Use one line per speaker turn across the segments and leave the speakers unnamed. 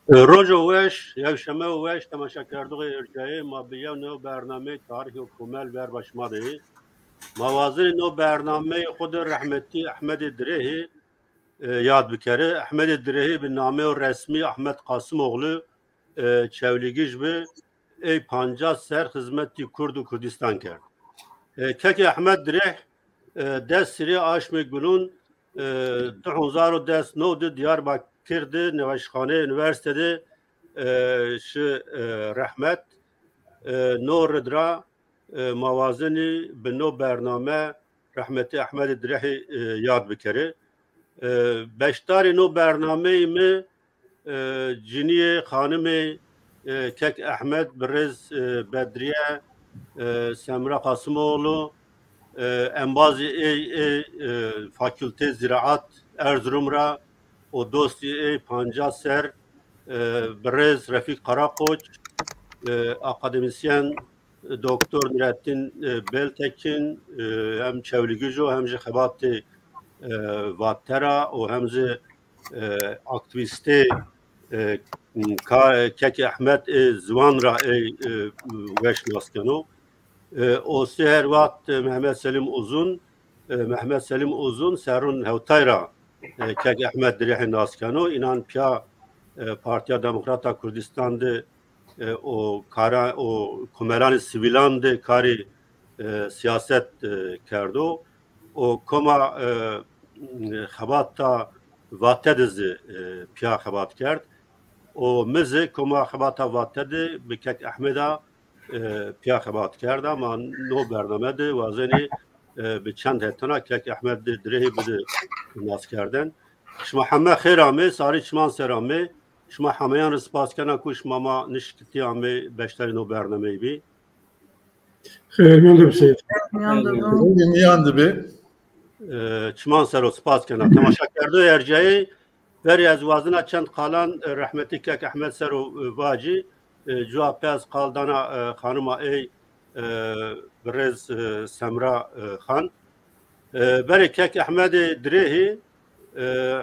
روز ویش یک شنبه ویش تماشا کردو ارجاعی ما بیان نو برنامه تاریخ و کمال بر بشماده موازن نو برنامه خود رحمتی احمد درهی یاد بکره. احمد درهی به نامه رسمی احمد قاسم اغلو چولیگیش به ای 50 سر خدمتی کرد و کردستان کرد. که احمد دره دست سری آشم گلون 2009 دیاربکر'de نوشتخانه üniversitede رحمت نور درا موازنی به نو برنامه رحمت احمد درهی یاد بکره. بشتار نو برنامه می جنی خانم کک احمد برز بدریه سمرا قاسموğlu انبازی fakülte ziraat Erzurum'ra o dosya 50 ser برز رفیق قراقوچ akademisyen Doktor Nurettin Beltekin hem çevligücü hem de xebatı vatera o hem de aktivisti Keki Ahmet Zvanra veş maskeno o seher vakt Mehmet Selim Uzun serun hevtayra Keki Ahmet Dirihi naskeno inan pya Partiya Demokrata Kürdistan'da o kumelan sivilan de kari siyaset kerdo o koma xabata vatedizi pya xabat kerd o mizi koma xabata vatedi bikek Ahmeda pya xabat kerd ama no bernamede vazeni bi çend hetana kek Ahmed Direhi bide nas kerden şma hamme xirame sari çman serame شما همه سپاس کنم که شما ما نشکتی همه بیشتری نو برنامه بی.
خیر میانده بسید.
میانده بی.
چمان سر سپاس کنم. تماشا کرده ارجایی وری از وازنا چند قالان رحمتی که احمد سر واجی جواب از قالدانا خانم ای برز سمرا خان وری که احمد درهی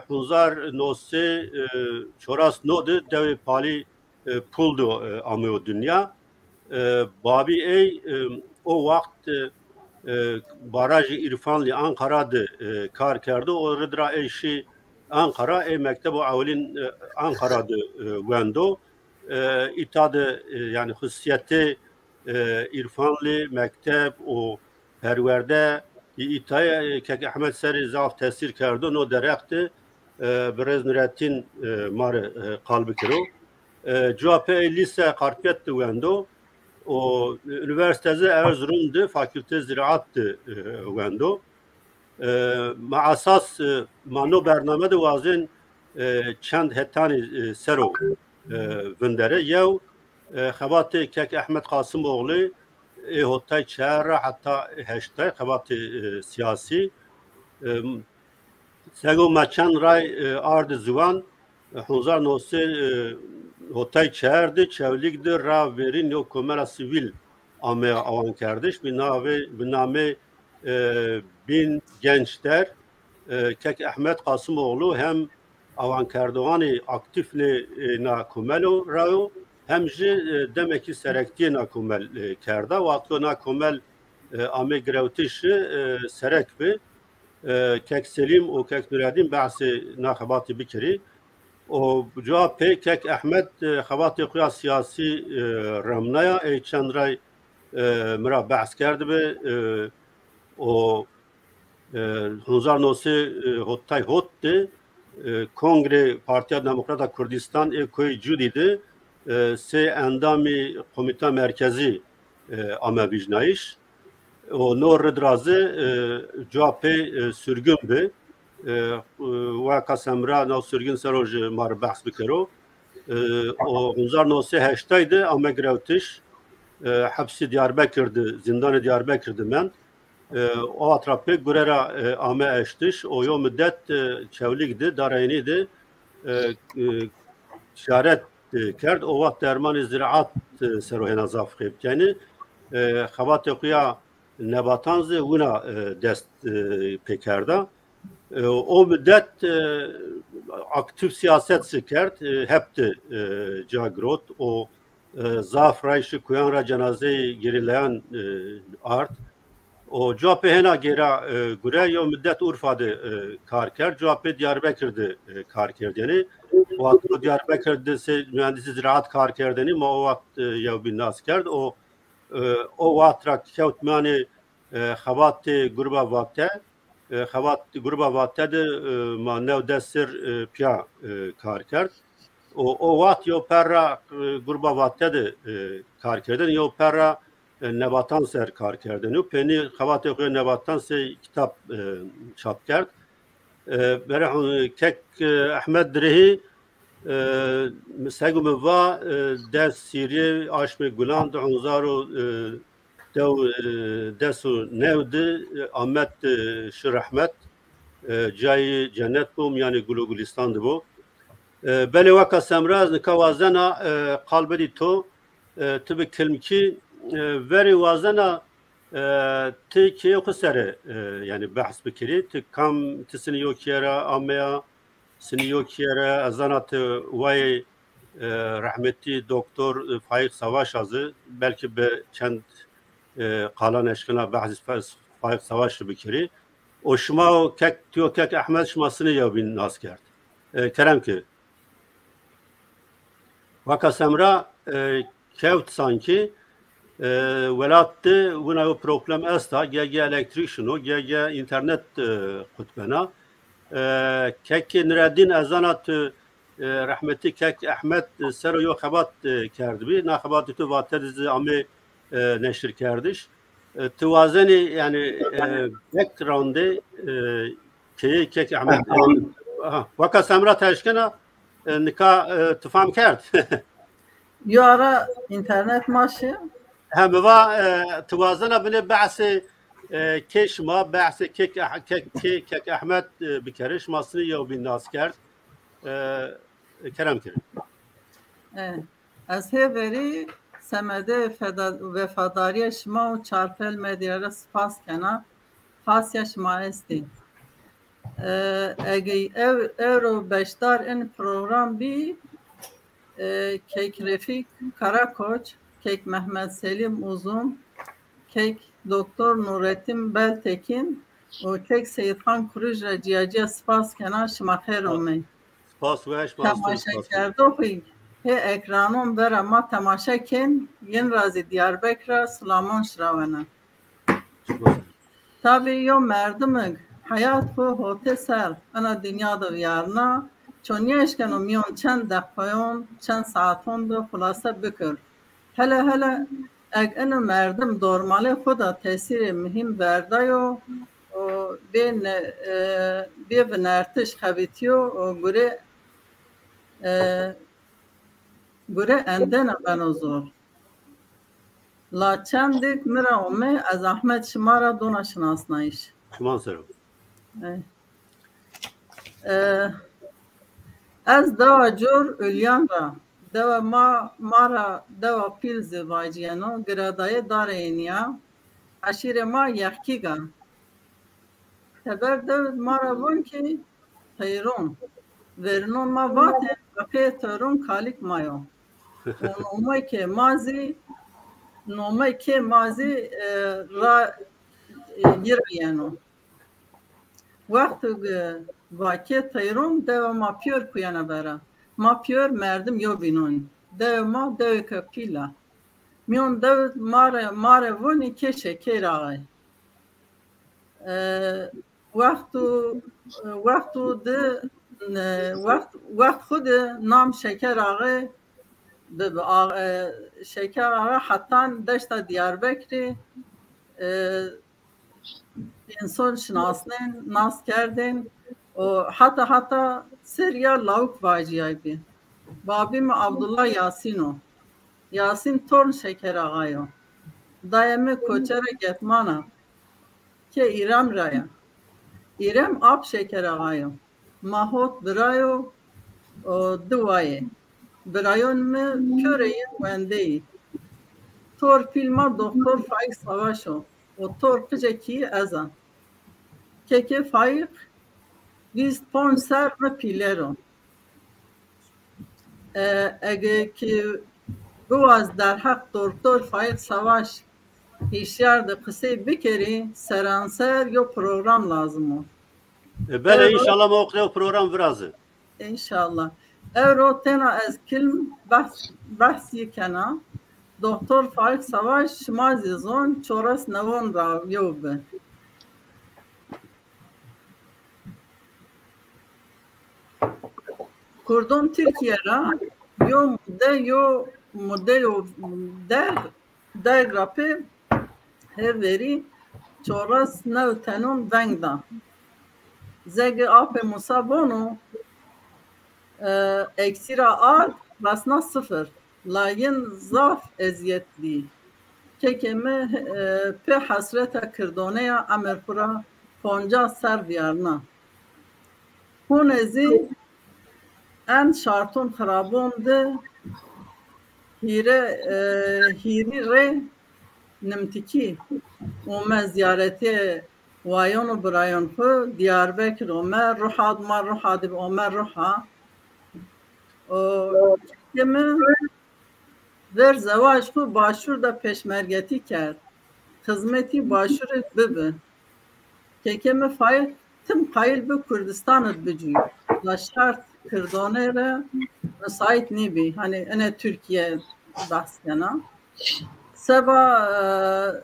Hunzar nosi çoras nodu devi pali puldu ameo dünya. Babi ey o vakt barajı İrfanlı Ankara'da kar kerdi. O rıdra eşi Ankara mektebu avlin Ankara'da vendo. İtadı yani hüsiyeti İrfanlı mektep o perverde İtaya kek Ahmet Seri zaf tesir kerdi no derekti Brez Nurettin mar kalbi kiro CHP lise karpet vendo o üniversitede Erzurum'da fakülte ziraattı vendo ma asas mano bername de vazin çend hetani sero vendere yev xabatı kek Ahmet Kasımoğlu هوتای چهار حتی هشته خبات سیاسی سگو مچن رای آرد زوان 1990 هوتای چهارده چولیک در را ورین یا کمر سیویل آوان کردش به نام بین gençler کک احمد قاسموğlu hem آوان کردوانی aktif na kumelo rayo hem de demek ki serektiye nakumel kerda ve atlo nakumel ame grevtişi serek ve kek Selim o kek Nureddin bahsi nakhabati bikiri o cevap kek Ahmet khabati kuya siyasi ramnaya çandray mira bahs kerdi ve o Hunzar nosi hottay hotte Kongre Partiya Demokrata Kürdistan koy cudidi se endami komite merkezi ama vicnayış o nor drazı CHP sürgün be ve kasemra no sürgün seroj mar bahs bikero o Hunzar nosi heştaydı ama grevtiş hapsi Diyarbakır'dı zindanı Diyarbakır'dı men o atrapı gurera ama eştiş o yo müddet çevlikdi darayınıydı şaret کرد او وقت درمان زراعت سروه نظاف خیب کنی خبات قیا نباتانز ونا دست پیکرده o müddet aktif siyaset sikert hepti cagrot o zaf rayşı kuyan ra cenazeyi gerileyen art o cevapı hena gera göre yo müddet Urfa'da kar kerd cevapı Diyarbakır'da kar kerdeni o vakti Diyarbakır'da mühendisi ziraat kar kerdeni ma o vakti ya bir nas kerd o vatra kevtmani xavat gruba vakte xavat gruba vakte de ma nev desir pya kar kerd o vat yo perra gruba vakte de kar kerdeni yo perra nebatan ser kar kerdeni peni xavat yo nebatan se kitap çap kerd bere kek Ahmed Drehi مسگم و دست سیری آشم گلان ده هزارو دستو نود آمد شرحمت جای جنت بوم یعنی گلو گلستان ده بو بله وقت سمراز نکوازنا قلبی تو تبی کلمکی وری وازنا تکی خسره yani bahs bikiri kam tisini yok yere amaya Siniyokiyere azanatı vay rahmetli doktor Faik Savaş azı belki be kend kalan eşkına bazı Faik Savaş'ı bikiri o şuma o kek diyor kek Ahmet şmasını ya bin asker kerem ki vaka semra kevt sanki velattı buna problem esta gege elektrik şunu gege internet kutbena kek Nureddin Ezanat rahmetli kek Ahmet Seroyo xabat kerdi bi na xabat tu vatez ami neşir kerdiş tuvazeni yani background'e kek Ahmet vaka semra teşkena nika tufam kerd
yara internet maşı
hem va tuvazena bile bahsi keş ma bahse kek Ahmet bikeriş masını ya bin asker kerem kerim.
Az heveri semede vefadariye şma u çarpel medyara spas kena fasya şma esti. Ege euro beşdar in program bi kek Refik Karakoç, kek Mehmet Selim Uzun, kek Doktor Nurettin Beltekin o kek Seyithan Kurujra ciyaciye spas kena şmaher olmay.
Spas ve
temaşa kerdo huy. He ekranım ver ama temaşa ken yen razi Diyarbakır'a Sulaman şravana. Tabi yo merdimig hayat bu hote ser ana dünyada yarna çonyeşken o miyon çend dakikayon çend saaton da fulasa bükür. Hele اگر مردم دورماله خدا تاثیر مهم بردایو به نرتش خویتیو گره اندن بنازور لا چندک مرا اومه از احمد شمارا دونا شناسنایش
شمان سرم
از دوا جور الیان را دوا مارا دوا پیلز واجیانو گرادای داره اینیا عشیر ما یخکیگا تبر دو مارا بون که تیرون ورنون ما واتن وقتی تیرون کالیک مایو نومای که مازی را گیریانو وقت واقعی تیرون دوا ما پیور کویانا برا ما پیور مردم یو بینون دو ما دو کپیلا میون دو ماره ونی که شکر آقای وقت خود نام شکر آقای شکر آقای حتی دشت دیاربکری انسان شناسنین ناس کردین و حتی سریا لاوک واجیای بی بابیم عبدالله یاسین تورن شکر آقایو دایمی کوچر گتمانا که ایرام رایا ایرام آب شکر آقایو ماهوت برایو دوایه برایون می köreyi wendeyi tor filma doktor Faik Savaşo o tor kıcaki ezan keke Faik Biz sponsor ve pilero. Eğer ki bu az der hak doktor Faik Savaş işler de kısa bir kere seranser yo program lazım o.
Böyle inşallah mevkide program birazı.
İnşallah. Euro tena az kilm bahsi kana doktor Faik Savaş şmaz zon çoras nevon ra yobe. Kurdon Türkiye'ra yo mude yo der grape heveri çoras nev tenon vengda. Zege ape musabono eksira ar rasna sıfır. Lakin zaf eziyetli. Kekeme pe hasreta kirdoneya Amerpura ponca ser diyarna. Hun ezi en şartun xarabonde hiri re nimtiki ome ziyareti vayon brayon fu Diyarbakır ome ruhad ome ruha keme ver zevaj fu başur da peşmergeti kerd hizmeti başur bibi kekeme fayet tüm kayıl bu Kürdistan'ı bicü la şart Kırdone re müsait nibi hani ene Türkiye bahsena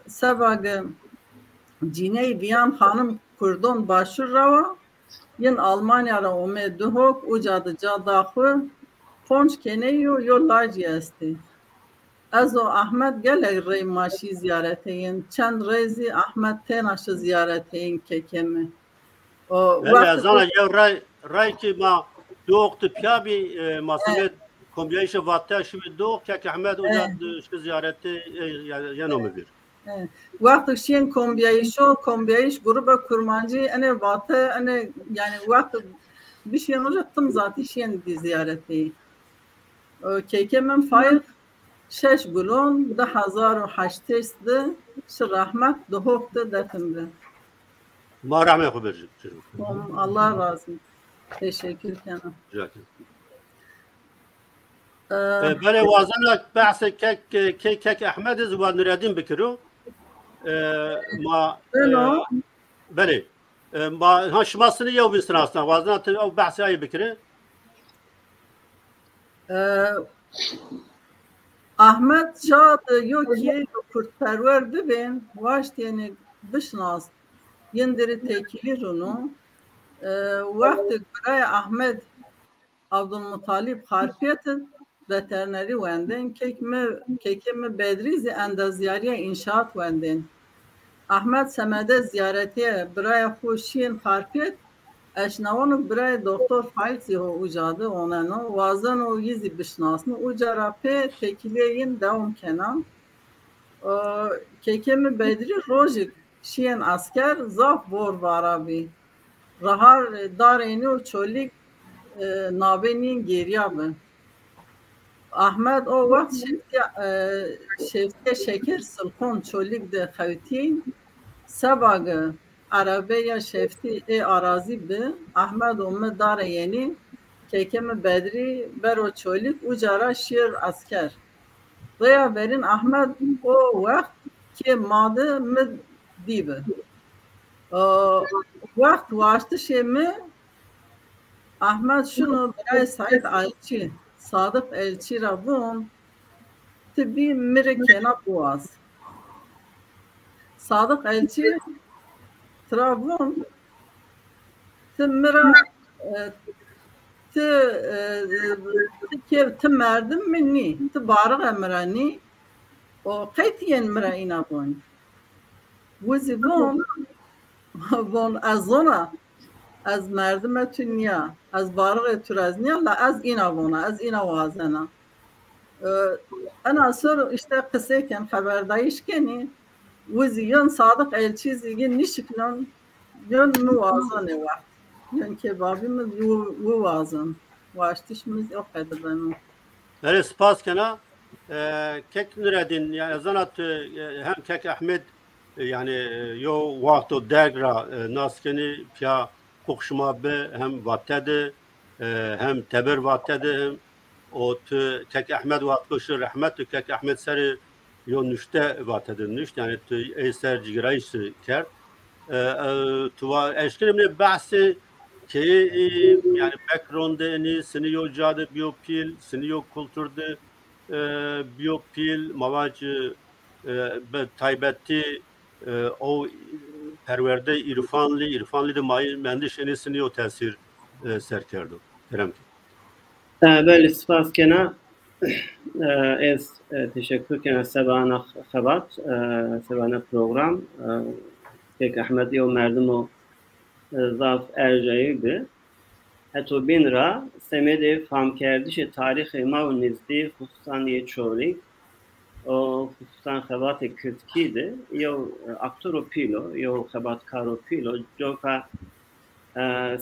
seba ciney biyan hanım Kurdon başur rava yin Almanya ra ome duhok ucadı cadaxu ponç keneyo yollaci esti Ezo Ahmet gelek rey maşi ziyareteyin çend rezi Ahmet tenaşı ziyareteyin kekemi
Böyle zana ya ray ki ma doğuktu piyabi masumiyet kombiyayışa vatta şimdi doğuk ki Ahmet ucad şu ziyareti yanımı bir.
Vakti şiyen kombiyayiş gruba kurmancı ene vatı ene yani vakti bir şey olacaktım zaten şiyen ziyareti. Kekemem fayr şeş gulon 2008'de şu rahmet doğuktu definde.
Ma rahmet kuberci.
Allah razı olsun. Teşekkür ederim.
Böyle vazana bahse kek Ahmet Züvan Nureddin Bekir'u ma böyle ma haşmasını yav bir sırasında vazana o bahse ayı Bekir'i
Ahmet Şad yok ki kurtperver bibin vaş diyeni dışnaz yendiri tekilir onu vakti buraya Ahmet Abdülmuttalip harfiyetin veterineri venden kekme bedrizi endaziyariye inşaat venden Ahmet Semede ziyaretiye buraya hoşin harfiyet eşnavonu buraya doktor Faik ziho ucadı onano vazan o yizi bişnasını ucara pe tekiliyin devam kenan kekme bedri rojik şiyen asker zaf bor varabi rahar dareni o çolik nabenin geriya ben Ahmet o vakit şefte şeker sılkon çolik de xevtin sebagı Arabeya şefti arazi be Ahmet omme dare yeni kekeme bedri bero çolik ucara şir asker veya verin Ahmet o vakit ki madı mı dibe vakit vaçtı şey mi Ahmet şunu buraya Sadık elçi rabun tibi mirkena boğaz Sadık elçi Trabzon tımıra te merdim minni te barık emrani o kaytiyen miraina bon Wizi bon azona az merdim tünya az barık türazniya la az ina bona az ina vazana ana sor işte kısayken haberdayışkeni Wizi yon Sadık elçi zigin nişiklan yon muvazan var. Yon kebabimiz muvazan. Vaştişimiz yok edilden.
Evet spas kana kek Nureddin yani zanat hem kek Ahmet yani yo vakto degra naskeni pya kokşma be hem vatede hem teber vatede hem o kek Ahmet vatkoşu rahmet kek Ahmet seri yo nüşte vatede nüşte yani eser cigrayısı kert tuva eşkirimle bahsi ki yani background'eni siniyo cadı biyopil siniyo kültürde biyopil mavacı be taybetti o perverde irfanlı da mendişeni siniyo tesir serkerdo. Kerem.
Böyle spas kena ez teşekkür kena sebana xabat sebana program Kek Ahmedi o merdum o zaf ercayıydı. Hatta bin ra semede fam kerdişe tarih ma ve nizdi hususan diye çoğulik o hususan xabat Kürtkiydi. Yo aktör o pilo, yo xabat karo pilo. Joka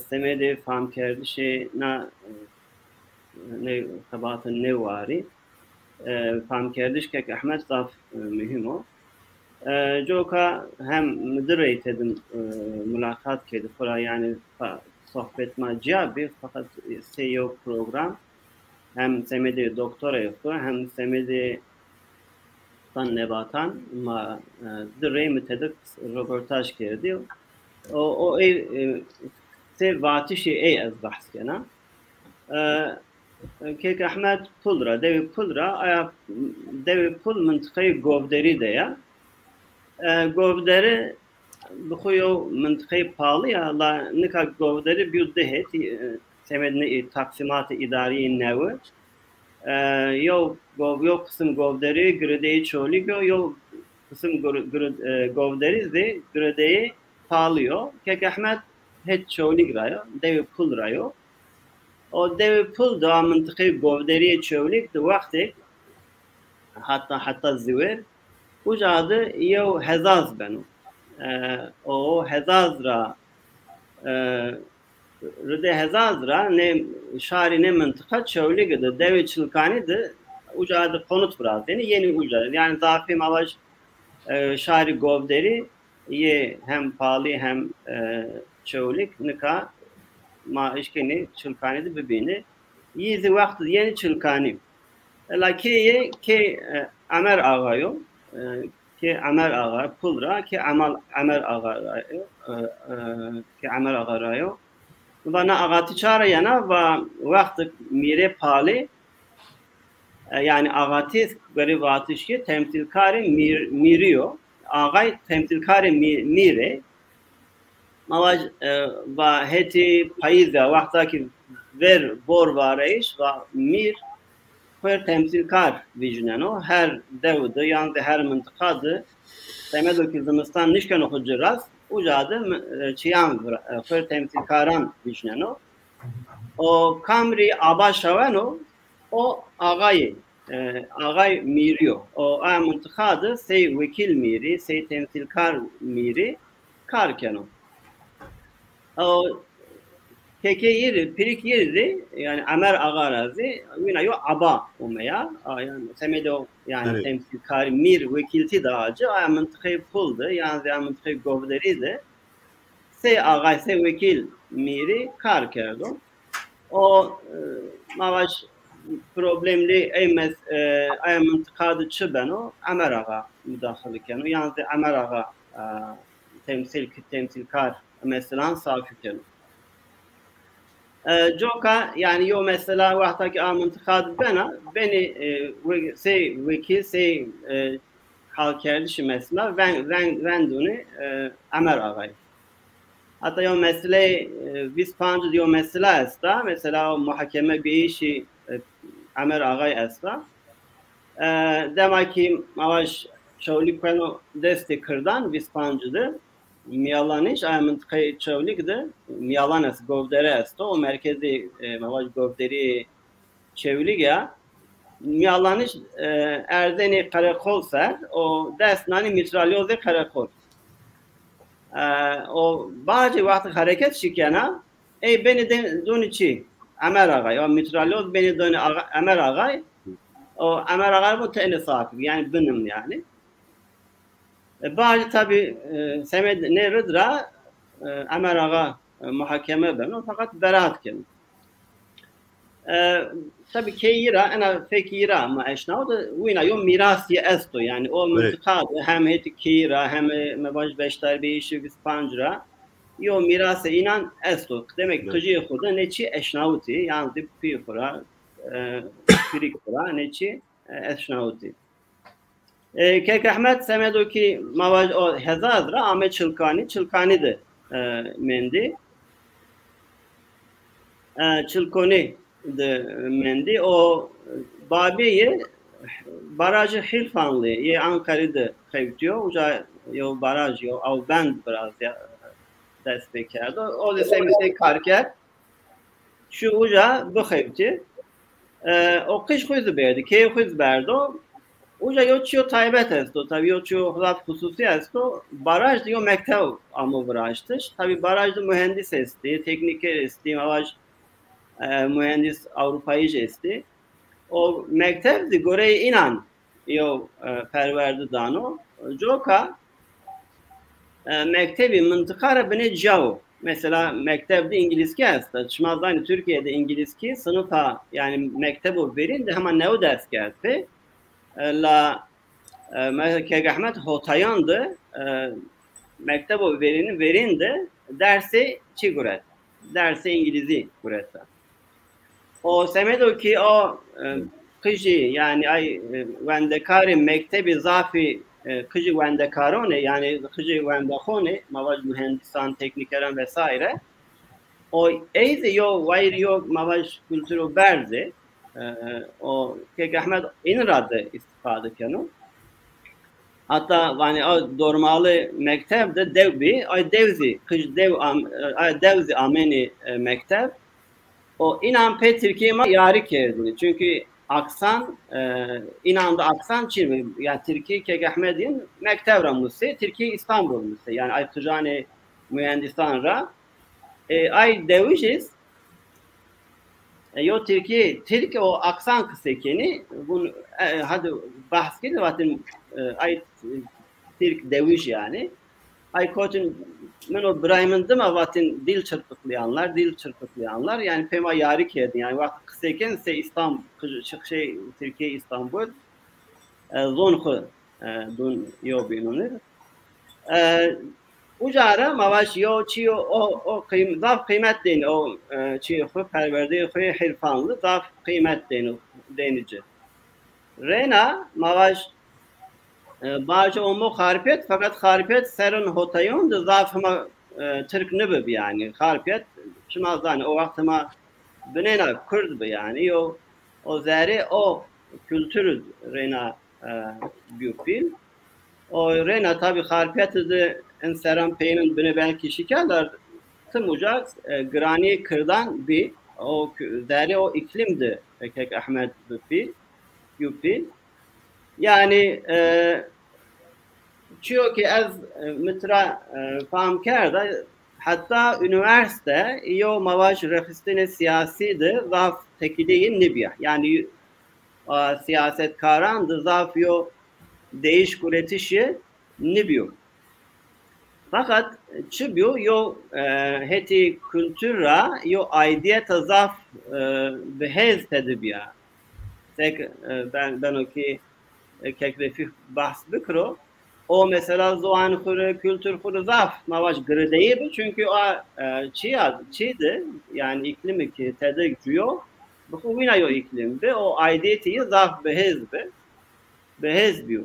semede fam kerdişe na ne xabatın ne vari. Fam kerdiş kek Ahmed zaf mühim o. Joka hem müdür eğitedim mülakat kedi fıra yani sohbet maciabi fakat CEO program hem semedi doktora yapıyor hem semedi tan nebatan ma direy mütedik röportaj kedi o se vatişi az bahs kena kek Ahmed Pulra devi Pulra aya devi Pul mıntıkayı govderi de ya govderi بخویو منطقه پالی لا نکا گودری بیوده هت سمدن تقسیمات اداری نوه یو قسم گودری گردهی چولی یو قسم گودری زی گردهی پالیو که احمد هت چولی گرایو دیو پول رایو o dev pul da منطقه گودری چولی دو وقتی hatta zivir ucadı yو hezaz benu o hezazra rıde hezazra ne şari ne mıntıka çöyle gidi devi çılkani de ucadı konut biraz yeni ucadı yani zafi mavaş şari govderi ye hem pahalı hem çölik nika ma işkeni çılkani de bibini yizi vakti yeni çılkani lakin ki Amer ağayo ki Amer ağa pulra ki Amer ağa ki Amer ağa rayo bana ağatı çağıra yana ve vakti mire pali yani ağatı garip atış ki temsilkari miriyor ağay temsilkari mire mavaj ve heti payizda vaktaki ver bor varayış ve mir her temsilkar vicdanı her devde yani her mıntıkadı temedo ki Zimistan nişken okucuraz ucadı çiyan her temsilkaran vicdanı o kamri abaşavano o ağay miriyor o ay mıntıkadı sey vekil miri sey temsilkar miri karkeno o Keke yeri, pirik yeri yani Amer Ağarazi yine yo aba umaya yani semedo yani evet. Temsilkari mir vekilti dağcı ay mıntıkayı puldu yani mıntıkayı govderiydi se ağay se vekil miri kar kerdo o mavaş problemli eymez ay mıntıkadı çıbeno Amer Ağa müdahaliken yani Amer Ağa temsilkar mesela safiken Joka yani yo mesela vaktaki amıntıkadı beni vekil sey halkerlişi mesela venduni Amer ağay. Hatta yo mesele vispancı yo mesela esta mesela muhakeme bir işi Amer ağay esta. Demek ki mavaş şovlik peno destek kırdan vispancıdı. Miyalaniş aymantıkayı çevlikdi. Miyalanes govdere esto. O merkezi mavaş govderi çevlik ya. Miyalaniş erdeni karakol ser. O desnani mitralyoze karakol. O bazı vakti hareket şikena beni dönüçi Amer ağay. O mitralyoz beni dönü Amer ağay. O Amer ağay bu teni sakip. Yani benim yani. Bazı tabi Semed ne rıdra Amer ağa muhakeme ben fakat beraat kelim. Tabii keyira ana fekira ma eşna da wina yom mirasi esto yani o mıntıka hem heti keyira hem mevaj beşler beşi vispanjra yo mirase inan esto demek kıcı koda neçi eşnauti yani dip pifra pirikra neçi eşnauti Kek Ahmet semedo ki mavaj o hezadra Ahmet Çılkani de mendi Çılkoni de mendi o babiye barajı Hilfanlı ye Ankara'da kayıtıyor uca yo baraj yo av band biraz ya desteklerdi o da semiste karker şu uca bu kayıtı o kış kuydu berdi key kuydu berdi uca yo çiyo taybet esto tabi yo çiyo hızat hususi esto baraj diyor mektep ama barajtır tabi barajda mühendis esti tekniker esti mavaj mühendis Avrupa'yı esti o mektep de gore inan yo perverdi dano joka mektebi mıntıkara bine cav mesela mektepte İngilizce esti çmazdan Türkiye'de İngilizce sınıfa yani mektebu verin de hemen ne ders geldi la Kek Ahmet hotayandı mektebu verin de dersi çiguret dersi İngilizce guret o semedo ki o kıcı yani ay vendekari mektebi zafi kıcı vendekarone yani kıcı vendekone mavaj mühendisan teknikeren vesaire o eyze yo vayr yo mavaj kültürü berze o Kek Ahmet inradı istifade kenu hatta yani o dormalı mektepte devbi ay devzi kıcı devzi ameni mektep o inan pe Türkiye'ye yari kerdini. Çünkü aksan inanda aksan çirmi. Yani Türkiye Kek Ahmet'in mektevra musse, Türkiye İstanbul musse. Yani ay kıcane mühendisanra ay devişiz yo Türkiye o aksan kısekeni bunu hadi bahs ki zaten ay Türk deviş yani ay kotun men o Brahman'da mı vatin dil çırpıklayanlar yani pema yari kedi yani vakit kısayken se İstanbul şey Türkiye İstanbul zonku dun yo binonur ucara mavaş yo çiyo o kıymet den o çiyo perverde hirfanlı zaf kıymet denici Rena mavaş Bağcı olma harpet fakat harpet serun hotayon da zafıma Türk nübü yani harpet şimazdan o vaktıma binena Kürt bu yani o zeri o kültürü rena büyükpil o rena tabi harpet de enseran peynin bine belki şikalar tüm ucak grani kırdan bir o zeri o iklimdi Kek Ahmet büyükpil yani çiyo ki az mitra faham kerda hatta üniversite yo mavaj refistine siyasi de zaf tekideyin Libya yani siyaset karandı zaf yo değiş kuretişi Libya fakat çibiyo yo heti kültüra yo aidiyeta zaf behez tedibya ben o ki kekrefi bahs bikro o mesela zoğan kuru kültür kuru zaf mavaş gırdeyi çünkü o çiğdi yani iklimi ki tedik diyor bu vina yo iklim be o aidiyeti zaf behez biyo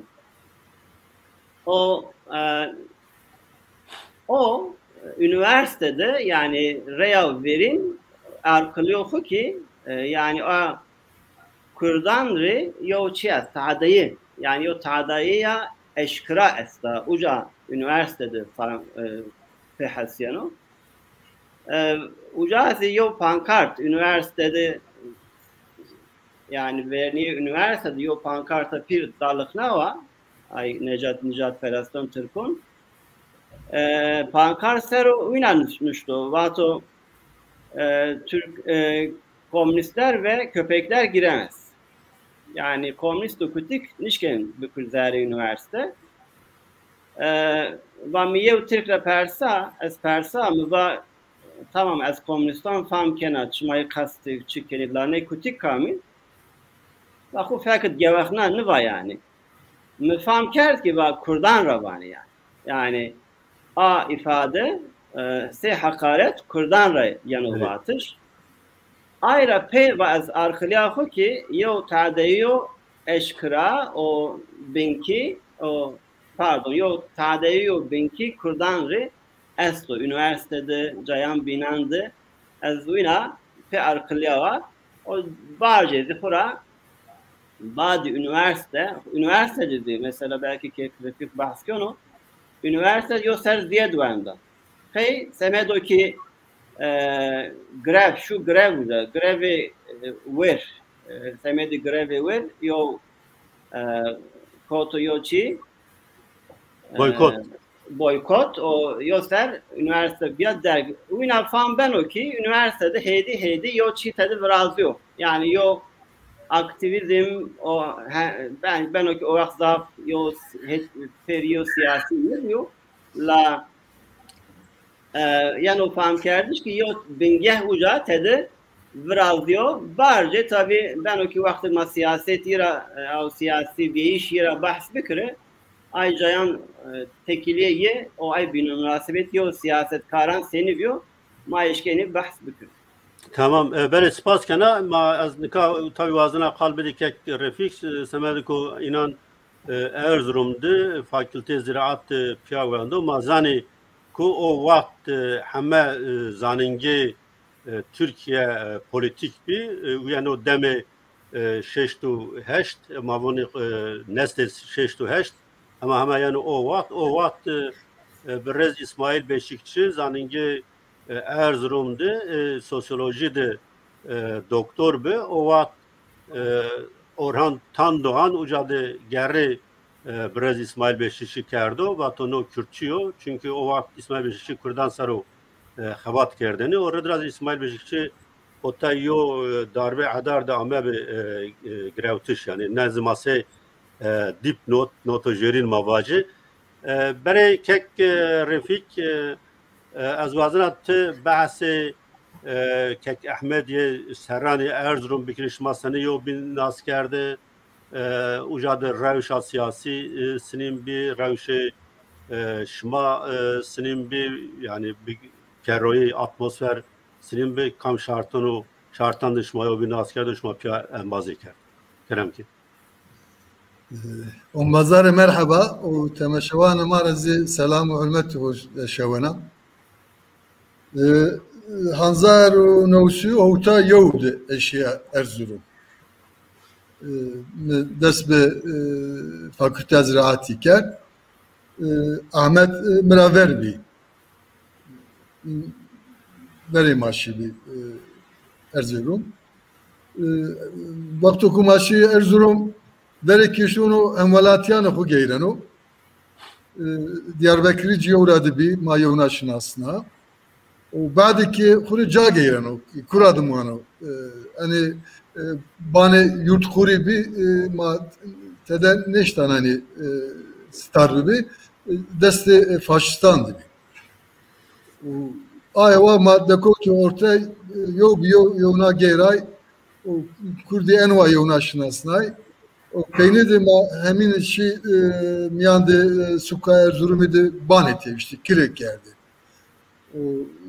o üniversitede yani real verin arkılıyor ki yani o Kurdanri yo çiyaz taadayı yani yo taadayıya eşkira esta uca üniversitede fehasyano uca yo pankart üniversitede yani verniye üniversitede yo pankarta pir dalıkna va ay Necat Feraston Türk'ün pankart sero inanmıştı vato Türk komünistler ve köpekler giremez. Yani komünist okutik nişken bükül zari üniversite. Va miyev Türk'le persa, es persa mı va tamam az komünistan fam kena çmayı kastı çıkkenidler ne kutik kamil. Bakı fakat gevakna ne var yani. Müfam kert ki bak Kurdan rabani yani. Yani a ifade se hakaret Kurdan ra yanılvatır. Ayrıca pe ve az arkilahı ki yo tadeyo eşkira o binki o pardon yo tadeyo binki Kurdan ra eslo üniversitede cayan binandı az uyna pe arkilahı o barce zikura bazı üniversitede mesela belki kefik bahsediyor üniversite yo ser diye duanda. Hey semedo ki grev şu grevi ver semedi grevi ver yo koto yo çi boykot o yo ser üniversite bir dergi uyna fan ben o ki üniversitede hedi yo çi tadı biraz yok yani yo aktivizm o ben o ki o vakti yo periyo siyasi yok la yani o faham kardeş ki yok bingeh uca tedi biraz diyor barce tabi ben o ki vakti ma siyaset yira o siyasi bir iş yira bahs bikre ay cayan tekiliye o ay bir münasebet yo siyaset karan seni diyor ma işkeni bahs bikre.
Tamam ben spas kana ma az nika tabi vazına kalbedi kek refik semediko inan Erzurum'da fakülte ziraat piyavanda mazani ku o vakt heme zaninge Türkiye politik bir yani o deme 6-8 mavoni nesli 6-8 ama heme yani o vakt Brez İsmail Beşikçi zaninge Erzurum'da sosyolojide doktor be o vakt Orhan Tandoğan ucadı geri Brez İsmail Beşikçi kerdo vatonu Kürtçiyo çünkü o vakt İsmail Beşikçi Kurdan saru xabat kerdeni orada İsmail Beşikçi otayo darbe adar da ame be grevtiş yani nazmase dipnot notojerin mavacı bere kek refik az vazanat bahsi kek Ahmediye Serrani Erzurum bikirişmasını yo bin nas kerdi ucadı revşa siyasi sinin bir revşe şma sinin bir yani bir keroyi atmosfer sinin bir kam şartan dışmaya bin asker dışma piya embazı kerdi. Kerem ki.
Ombazar merhaba o temeşevanı marazi selam ve hürmet şevana. Hanzar o nevsu outa yevd eşya Erzurum. Dest be fakülte ziraati ker Ahmet Miraverbi veri maşi bir Erzurum. Vaktu kumaşi Erzurum veri kişunu envelatyanı ku geyrenu Diyarbakır'ı ciyevradı bir mayevna şinasına. O badiki kuru ca geyrenu kuradım onu. Hani bana yurt kuri bir ma teden neştan hani star bir deste faşistan gibi. Ayva madde koçu orta yovna geray o kurdi enva yovna şinasnay o peynir de ma hemin işi miyande suka Erzurum'u da ban eti işte kirek geldi.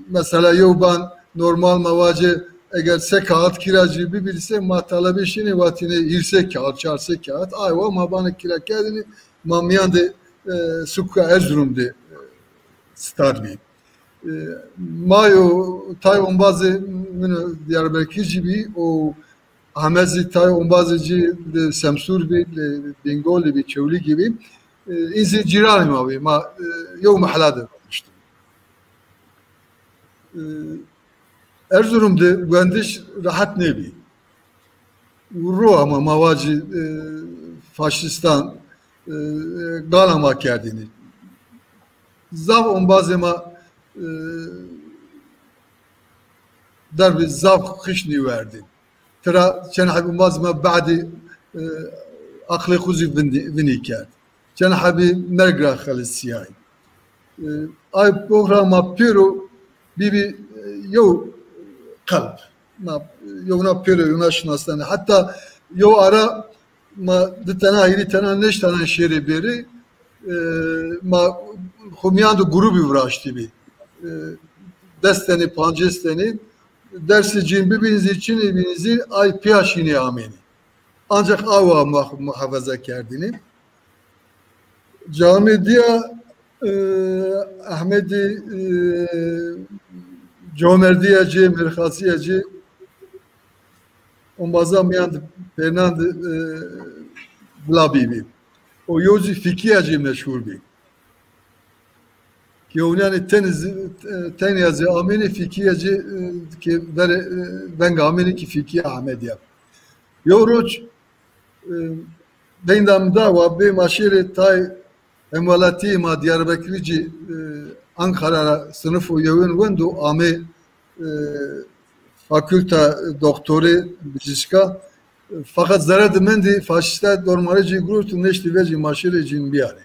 Mesela yovban normal mavacı eğer se kağıt kiracı bir bilse ma talebi şini vatine irse kağıt çarse kağıt ayva ma bana kirek geldiğini ma miyande suka Erzurum'da star bir. Mayo tay onbazı Diyarbakır gibi o Ahmezi tay onbazıcı Semsur bir Bingoli bir Çevli gibi inzi ciranım abi ma yok mahallada olmuştu. Erzurum'da güvendiş rahat ne bir Uru ama mavacı faşistan galama kendini zav onbazıma darbe zav kışni verdi. Tera çenhabi onbazıma ba'di akli kuzi vini kerd. Çenhabi mergra khalis siyai. Ay programa piro bibi yo kalp ma yona pere yona şinastan hatta yo ara ma ditana iri tana neş tana şeri beri ma xumyan da grubu vraştı bi desteni pancesteni dersi cin birbiriniz için evinizi ay piyaşini ameni ancak ava muhafaza kerdini cami diye Ahmedi Cömertiyeci, Mirhasiyeci on bazam yandı Fernand Blabibi. O yozi fikiyeci meşhur bir. Ki onun yani ten yazı ameni fikiyeci ki ben ameni ki fikiye Ahmed yap. Yoruç Deyndamda ve bir maşire tay Emvalati ma Diyarbakırcı Ankara sınıfı yevin vendu ame fakülte doktori biziska fakat zaradı mendi faşistler dormarıcı grutu neşti veci maşire cin biyane.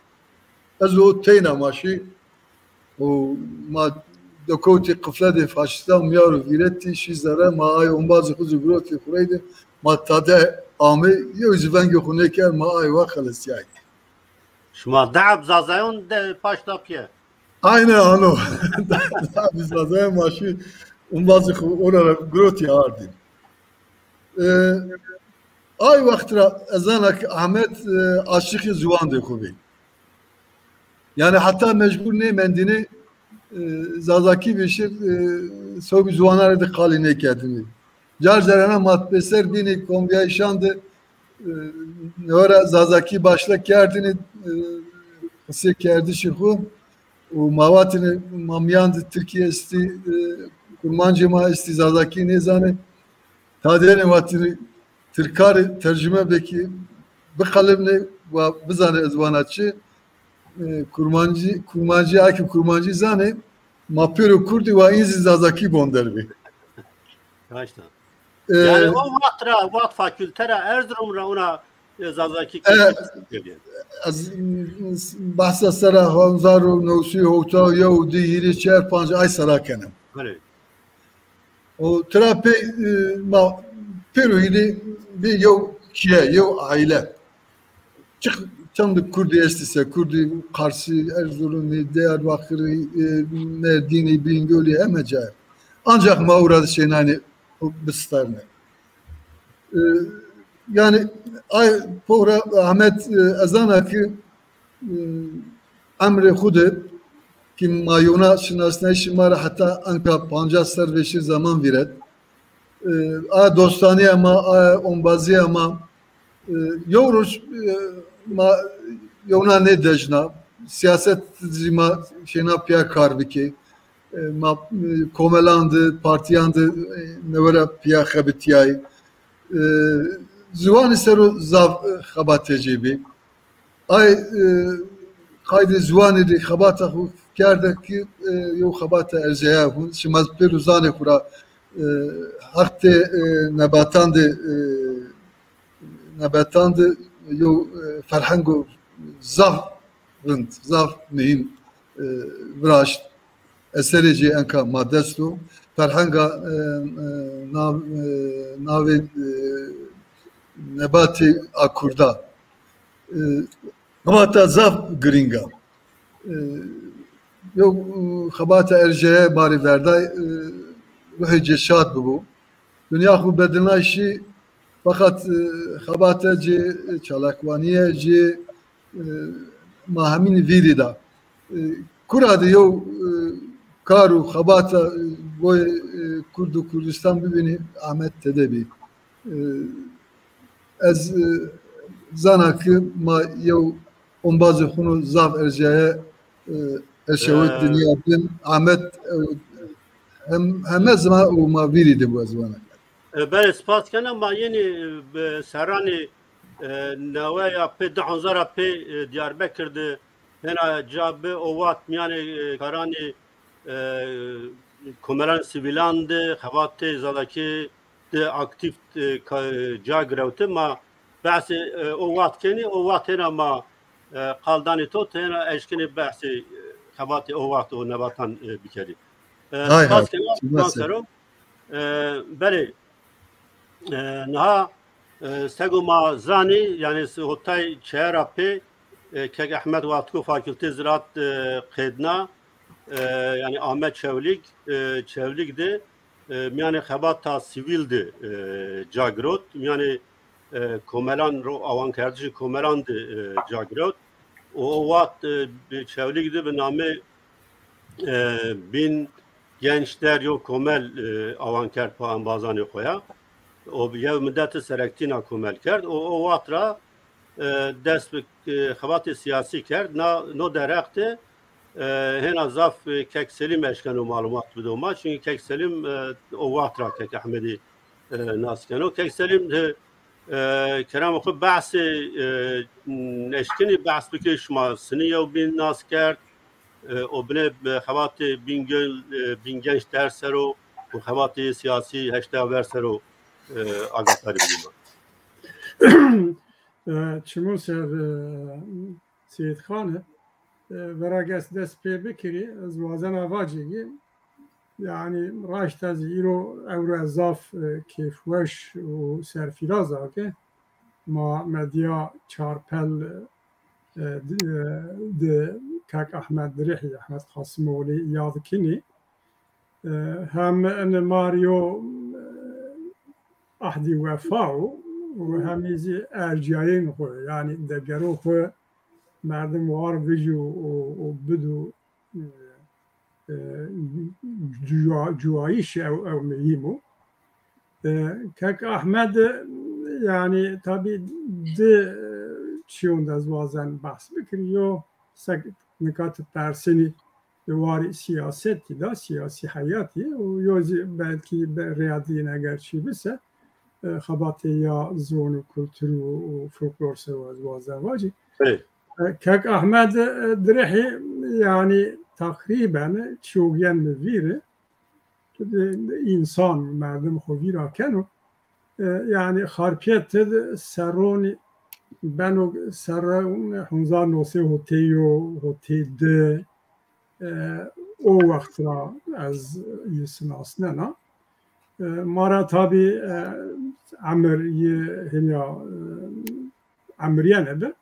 Az o teyna maşi o ma dokoti kıflade faşistler miyaru viretti şizlere ma ay onbazı kuzu grutu kuraydı ma tade ame yüzüven gökuneker ma ay vakalıs yaydı.
Şuma da'ab zazayon de paşta piye.
Aynen ano. Biz zaten maşı bazı olarak groti ardı. Ay vaktra ezanak Ahmet aşıkı zuvan de kubi. Yani hatta mecbur ne mendini zazaki beşir sobi zuvanlar da kaline kendini. Carcarana matbeser bini kombiya işandı. Nora zazaki başla kerdini kısa kerdi şıkı. O mavatini mamyandı Türkiye isti kurmancı ma isti zazaki nezane tadene vatini Türkari tercüme beki bir kalemle ve bizane ezvanatçı kurmancı aki kurmancı zane mapiro kurdi ve inzi zazaki bonderbi.
Kaçta? Yani o vakt fakültera Erzurum'ra ona zazaki geliyor.
Az bahsa sara Hanzaro Nosi Hota Yahudi Hiri Çer Panca ay sarakenim.
Evet.
O terapi ma peruhidi bir yol kiye yol aile. Çık çamdı Kurdi estise Kurdi Karşı Erzurum'u Diyarbakır'ı Mardin'i Bingöl'ü emece. Ancak ma uğradı şeynani o bistarne. Yani ay pora Ahmet Ezanaki emre xude ki mayona şinasne şimara hatta anka pancaslar beşir zaman viret a dostani ama a onbazi ama yoruş ma yona ne dejna siyaset zima şena piya karbiki ma komelandı partiyandı nevera piya xabitiyay Zivan seru zav xabateci bi. Ay kaydı zivan idi xabata xu kerde ki yo xabata erzeya hun şimaz peru zane kura hakte nebatandı yo ferhango zav mühim vraş eserici enka maddestu ferhanga navi nebati akurda xabata zav gringa yok xabata erjeye bari verday ruhi ceşat bu dünya bu bedinayşi fakat xabata ci çalakvaniye ci mahamin virida kurada yok karu xabata boy Kurdu Kurdistan bibini Ahmet Tedebi ez zanakı ma yev on bazı konu zav erceye eşevet dünyadın Ahmet hem zaman o ma viridi bu zaman.
Ben ispat kena ama yeni serani nevaya pe dahuzara pe Diyarbakır'da hena cabe ovat yani karani komeran sivilandı havatte zadaki de aktif cagrevte ma bahsi ovat keni ovat hena ma qaldani to hena eşkini bahsi havatte ovat o nebatan bikeri. سپاس کنم بله نها سگو ما زانی یعنی هتای چهار پی که احمد واتکو فاکولته زراعت قیدنا yani Ahmet Çevlik de yani xebata sivil de Cagrot yani komelan avan kardeşi komelan de Cagrot o vaxt Çevlik de bir name bin gençler yok komel avan kert puan bazan yok ya o bir müddeti serektina komel kert o vaqtra dest xebata siyasi kert no derekte هنا ضاف كيك سليم اشكانو معلومات بدو ما çünkü كيك سليم او واترا كيك احمدي ناس كانوا كيك سليم كلام خو بحث اشكني بحث بكش ما سنيه وبين ناس كارت وبنه خوات بينجنش درسرو وخوات سياسي هشتا ورسرو اگاتاري بدو
چمون سر سید خانه براگس دست پی بکری از وازن آواجی yani raştaz iro evre zaf kefweş u serfiraz ake ma medya çarpel de kak Ahmet Dirihi Ahmet Kasimoğlu yadkini hem en Mario ahdi vefao ve hem izi erciyeyin koy yani de gero koy مردم وار ویجو و بدو جوایش او میمو که احمد yani tabi de çiyon da bazen bahs bikriyor nikat persini var siyaseti da siyasi hayatı o yozi belki riyadine gerçi bise xabatı ya zonu kültürü folklor sevaz bazen vacı Kek Ahmet Dirihi yani takriben çoğuyen müviri insan merdum hovira kenu yani harpiyet seroni ben o serron hunzar nosi hote de o vaktra az yesin aslına mara tabi amir hinya amiriyane de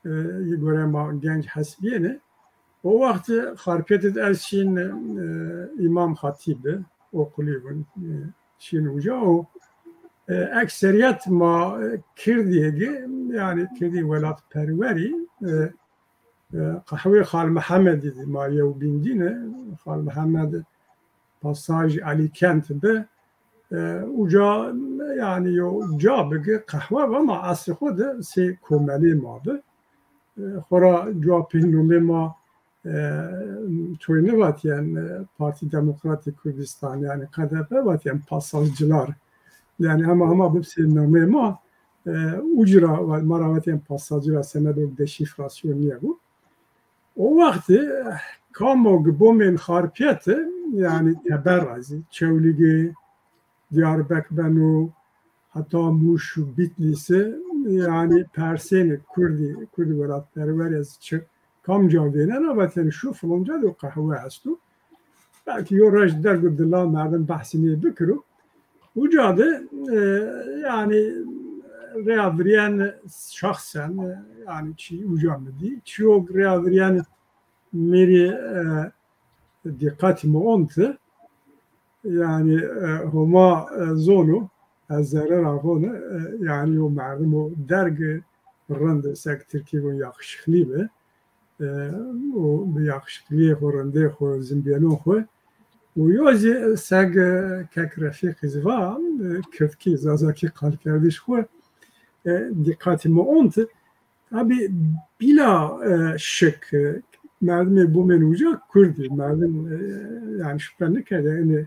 göre ma genç hasbiyene o vakti hareket edersin İmam Hatibi okulun şinuca o ekseriyet ma kirdiye yani kirdi velat perveri kahve Hal Muhammed dedi ma yev bindine Hal Muhammed pasaj Ali Kent be uca yani yo cabı kahve ama aslı da se komeli madı خورا جوابی نومه ما توی واتیان پارتی دموکراتی کردستان yani KDP vatiyan pasajcılar yani ama hepsi nome ma ucra ve maravatiyan pasajcılar senedo deşifrasyon niye bu o vakti kamu bomen harpiyeti yani teberrazi çevligi Diyarbakır hatta Muş Bitlis'i yani Perseni Kurdi velat perverez çık kamca venen avaten şu falanca da kahve astu belki yoraj dergudullah merdan bahsini bikru ucadı yani reavriyen şahsen yani çi ucamedi çok reavriyen meri dikkatimi ontı yani homa zonu zarar avonu yani o merdum o dergi rende sek Türkiye bu yakışıklı be o yakışıklı horende ho zimbiyano ho o yozi sek kek refik zva Kürtki zazaki kalkerdiş ho dikkatimi ont tabi bila şık merdum bu menuca Kürdi merdum yani şüphenli kede yani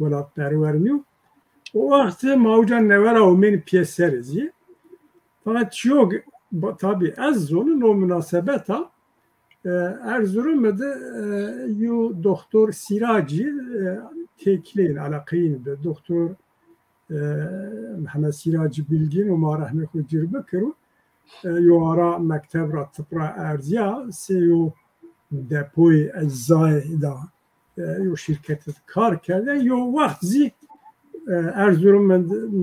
velat perverniyor o vakti mavcan nevera o meni piyeseriz fakat çok tabi Erzurum'un o münasebeta Erzurum'da yu doktor Siraci tekleyin alakayin de doktor Mehmet Siraci Bilgin o marahme hücür bekiru yu ara mektebra tıpra erziya se yu depoy eczai da یو شرکت کار کرده یو وقت زی Erzurum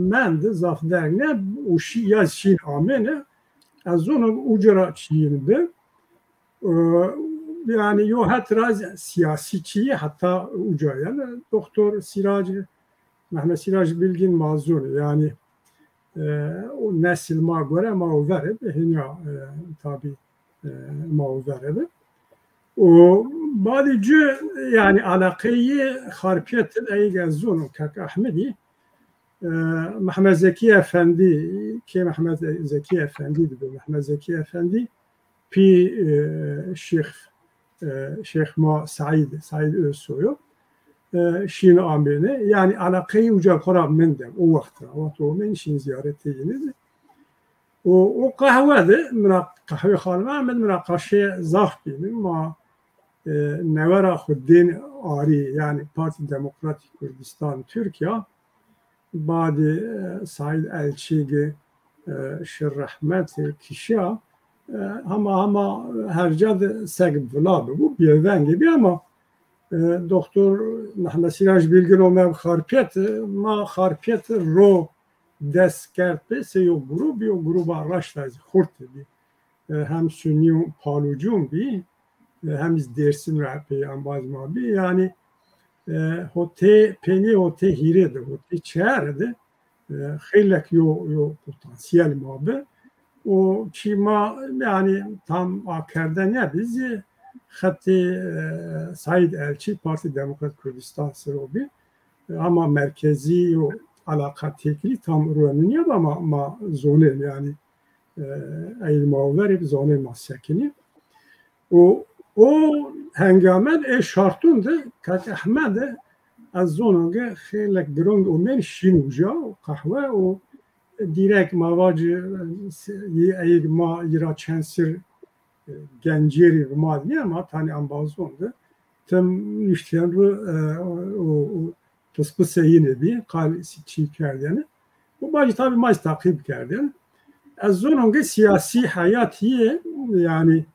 mend zafderne o ya Çin amene az onu ucara Çin'de yani yo hatraz siyasiçi hatta uca yani Doktor Siracı Mehmet Siracı Bilgin mazur yani o nesil ma göre mağuvere hinya tabi mağuvere o badicı yani alakayı harpiyet eygazunu kak Ahmedi Mehmet Zeki Efendi ki Mehmet Zeki Efendi dedi Mehmet Zeki Efendi pi Şeyh Ma Said Özsoy'u Şin amene yani alakayı uca korab mendem o vakti o men Şin ziyareti yine o kahvede mına kahve halma men mına kaşe zaf benim ma nevera Xuddin Ari yani Parti Demokratik Kürdistan Türkiye badi Said Elçigi Şirrahmet kişiya ama hercad segb vulabi bu bir evden gibi ama Doktor Mehmet Siraj Bilgin o mev harpiyet ma harpiyet ro deskert se yo grup yo gruba raştayız kurti hem Sünni palucum bi hem iz dersin rapi ambazma bi yani hote peni hote hirede hote çerede xeylek yo potansiyel mabe o çima yani tam akarda ne bizi hatta Said Elçi Parti Demokrat Kürdistan Sırobi ama merkezi o alaka tekli tam ruhaniyat ama zone yani ayıl mağver zone masakini o hengamen şartunda kat Ahmed az zonga xeylek grond o men şinuja kahve o direkt mavacı ayıl ma ira çensir genceri maddi ama tane ambazonda tam işleyen o tıspı yine bir kalisi çiğkerden bu bacı tabi maç takip kerden az zonga siyasi hayat yani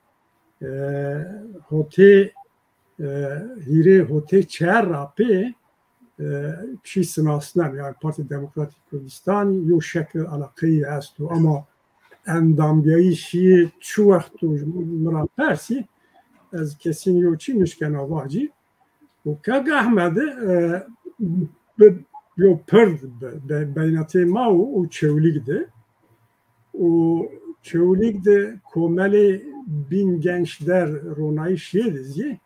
hote hire hote çer rapi kişi sınavsından yani Parti Demokratik Kürdistan yo şekil alakayı estu ama endambiyayi şiye çu vaktu mıra persi az kesin yo çi nüşken avacı o kaga Ahmed yo perd beynatı ma o çevlikde o çevlikde komeli bin gençler ronayı şiye dizi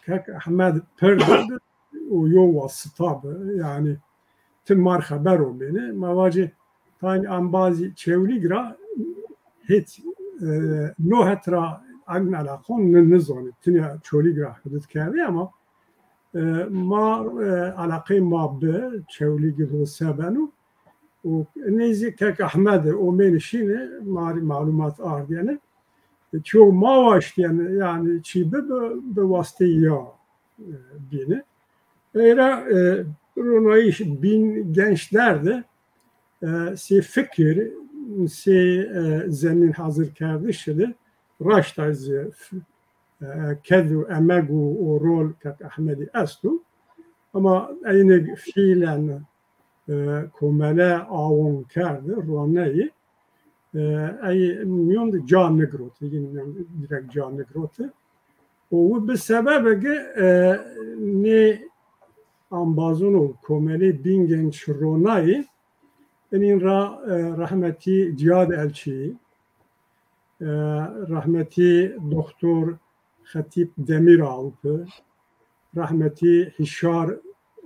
kak Ahmed perd o yo vasıtabı yani tüm marhaber o beni mavacı tane ambazı çevligra hiç no hatra an alakon nizoni tine çevligra hudut kerdi ama ma alakay ma be çevligra sebenu o nezi kak Ahmed o menişine malumat ardı yani çoğu mavaş yani çibe be vasıtı ya beni öyle Ronayış bin gençler de si fikir si zemin hazır kardeşleri raştaz kedu emegu o rol kat Ahmedi estu ama aynı fiilen komele avon kardı Ronayı ay milyon can negrot yine direkt can negrot o bu sebebi ne ambazonu komeli bin genç Ronayı enin rahmeti Cihad Elçi rahmeti Doktor Hatip Demiralpı rahmeti Hişar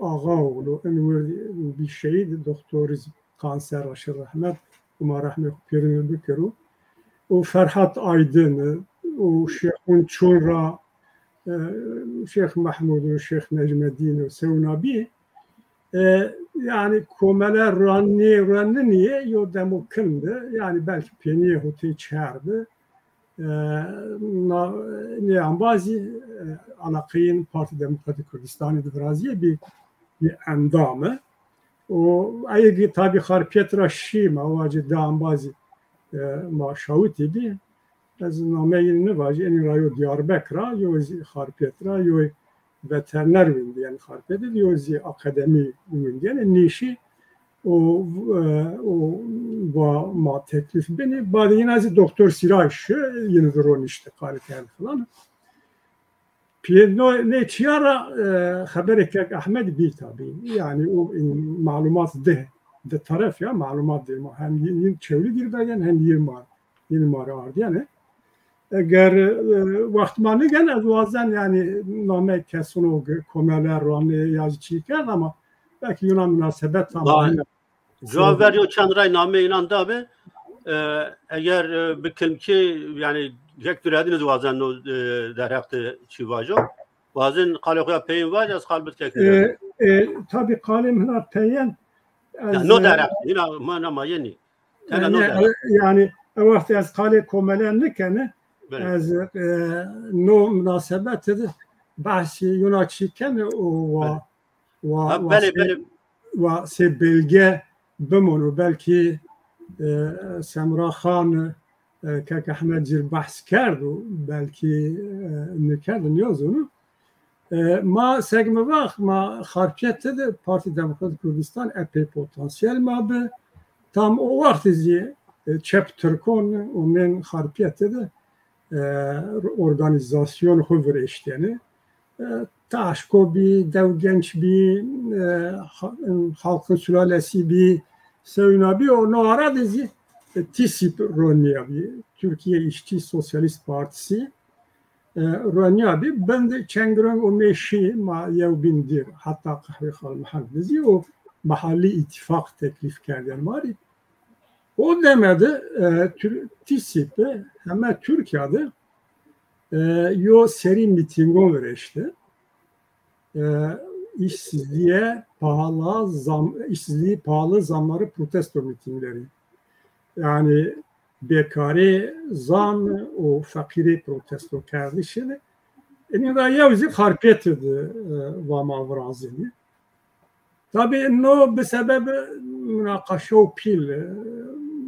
Ağaoğlu bir şeydi doktor kanser aşı rahmet Umar rahmet Pirin'i bükeru o Ferhat Aydın o Şeyhun Çunra Şeyh Mahmud Şeyh Necmeddin Sevnabi yani komeler ranni niye yo demokındı yani belki peniye hote çağırdı ne bazı alakayın Parti Demokratik Kürdistan'ı Divraziye bir endamı o ayı tabi harpiyet raşima vacı dağın bazı maşaviti bir az nameyin ne vacı en rayo Diyarbakır'a yo harpiyet ra yo veteriner win yani harpede diyor zi akademi win yani nişi o ma teklif beni bazı yine az doktor Siraş yine drone işte kalite falan. Piyano ne çiğara haber ki Ahmet bir tabi yani o malumat de taraf ya malumat de hem yeni çeviri girmeden hem yeni mara vardı yani. Eğer vaktmanı gene az bazen yani name kesin o komeler ranı yazı çıkar ama belki Yunan münasebet tamamen.
Cevap veriyor Çandray name inandı abi. Eğer bikim ki yani یک دورادین از وازن در حق چیواجو وازن خالقیا پین واج از خالبت که
tabii kalem hına peyen
no در حق اینا ما نما یعنی
yani وقتی از کال کوملن نکنه از نو مناسبت بحثی یوناچی کنه و سه belge بمونو belki Semra Khan که احمد زیر بحث کرد و بلکه نکرد نیاز اونو ما سگم وقت ما خارپیت ده پارتی دموکرات کردستان اپی پوتانسیل ما به tam o vakti çep Türk'ün onun harpiyeti de organizasyon hüvre işteni taşko bir dev genç bir halkın sülalesi bir sevina bir o noara dizi TİSİP Rönyabi, Türkiye İşçi Sosyalist Partisi Rönyabi, ben de Çengren o meşi ma yevbindir, hatta kahve halmahal o mahalli ittifak teklif kerden var. O demedi TİSİP'e hemen Türkiye'de yo seri mitingon vereşti. İşsizliğe pahalı zamları protesto mitingleri. Yani bekarı zam o fakiri protesto kerdi şimdi. Yani da yavzi harpiyet dedi vama vrazini. Tabii no bir sebebi münakaşa o pil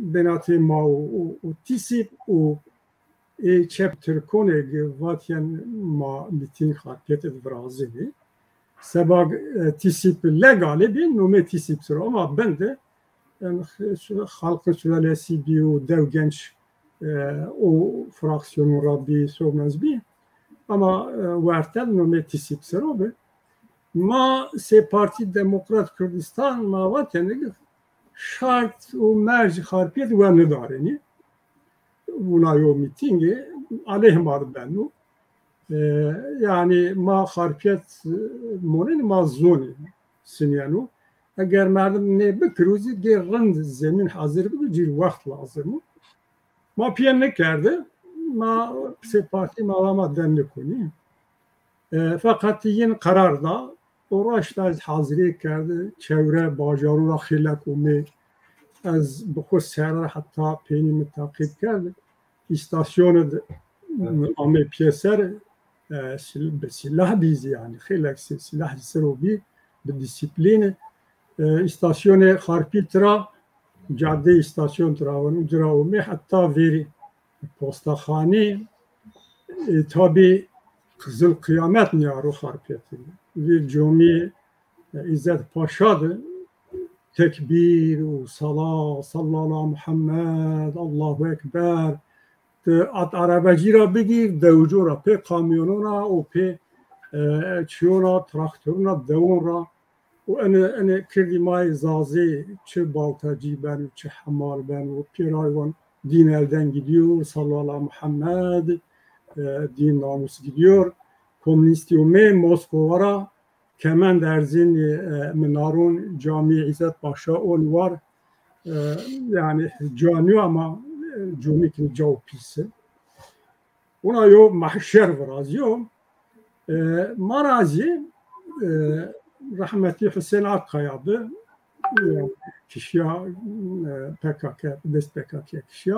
benati ma o TİSİP o çep Türk'ün vatyen ma miting harpiyet dedi vrazini. Sebab TİSİP legali bir nume TİSİP sıra ama ben de halkın sülalesi bir o dev genç o fraksiyonu Rabbi sormaz bir ama vartel nume TİSİP sıra be ma se parti demokrat Kürdistan ma vateni şart o merci harpiyet ve ne dareni buna yo mitingi aleyhmar benu yani ma harpiyet monin ma zoni sinyanu اگر مردم نه بکروزی گیر رند زمین حاضر بود جیر وقت لازمه ما پیان نکرده ما سه پارتی مالama den نکنیم fakat yine kararda uğraşlar hazırlık kerdi çevre bacarura xilak ume az bu sefer hatta peynimi takip kerdi istasyonu ame piyeser silah biz yani xilak silah serobi bir disiplini istasyonu harpitra cadde istasyon travanı ucraumi hatta veri postakhani tabi Kızıl Kıyamet niyaru harpiyeti ve cumi İzzet Paşa'dı tekbir u sallallahu Muhammed Allahu Ekber at arabacıra bigir devcura pe kamyonuna o pe çiyona traktöruna devora و أنا كردي ماي زازي چه بالتاجي بن چه حمال بن و پیرایوان دین elden gidiyor sallallahu Muhammed din namus gidiyor komünisti و me Moskova'ra kemen derzin menarun cami İzzet Paşa on var yani cani ama cumi ki cevapisi ona yo mahşer var yo marazi rahmetli Hüseyin Akkaya'dı kişiye PKK, Dest PKK kişiye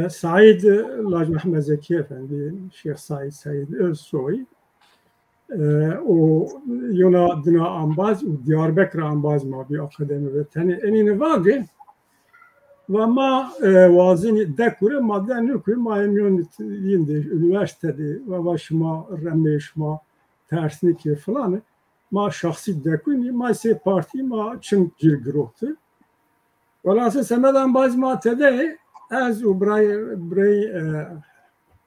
Said Laj Mehmet Zeki Efendi, Şeyh Said Özsoy o Yuna Dina Ambaz, Diyarbakır Ambaz ma bir akademi ve tani enini vardı ve ma vazini dekure madde nükür ma emyon yindi üniversitede ve başıma remeşma tersini ki falan ma şahsi dekuni ma se parti ma çın girgirotu. Velhasıl semeden bazı matede az ubray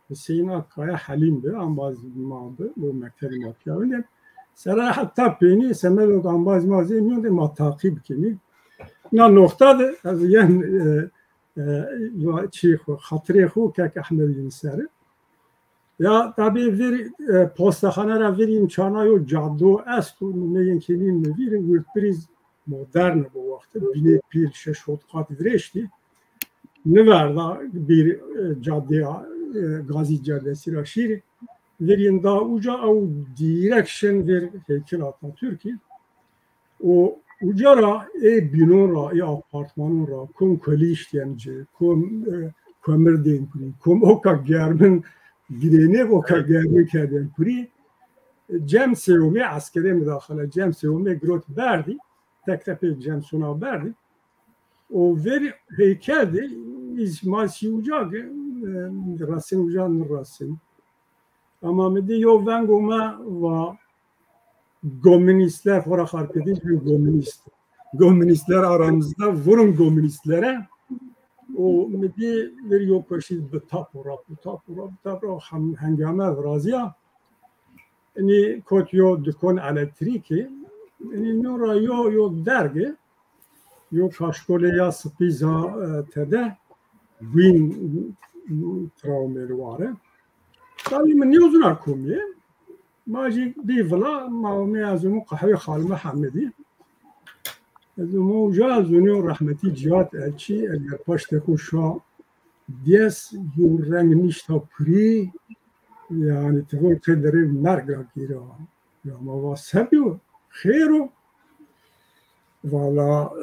Hüseyin Akkaya Halim'di ama bazı maldı bu mektebi makyavinde. Sera hatta peyni semed o bazı malzeme de ma takip kimi. Na noktadı az yani çi hatırı xo kek Ahmed Yunusari. Ya tabii bir postahanara bir imkana yok caddo estu neyin kimin bir wordpress modern bu vakti bine bir şeşot kat direşti. Ne vardı bir caddeye Gazi Caddesi Raşiri verin daha uca o direction ver heykel Atatürk'ü o ucara binora apartmanora kom koli işlemci kom kömür denkli kom oka germin girene oka germin keden kuri cem sevme askere müdahale cem sevme grot verdi tektepe cem sona verdi o ver heykeldi izmasi uca Rasim ucan Rasim ama mede yo vengoma va komünistler fora harpediş bir komünistler aramızda vurun komünistlere o mede bir yo peşi bu tapura hengame razia ni kotyo dükkan elektriki ni nora yo dergi yo kaşkole ya spiza tede bin travmeli var. Tabii mi ne uzun akumiye? Maji divla mağmi azumu kahve Halime Hamidi. Azumu jazunu rahmeti cihat elçi eğer paşte kuşa dies yu renk nişta pri yani tevol kedere mergra gira. Ya ma vasabiu khairu Valla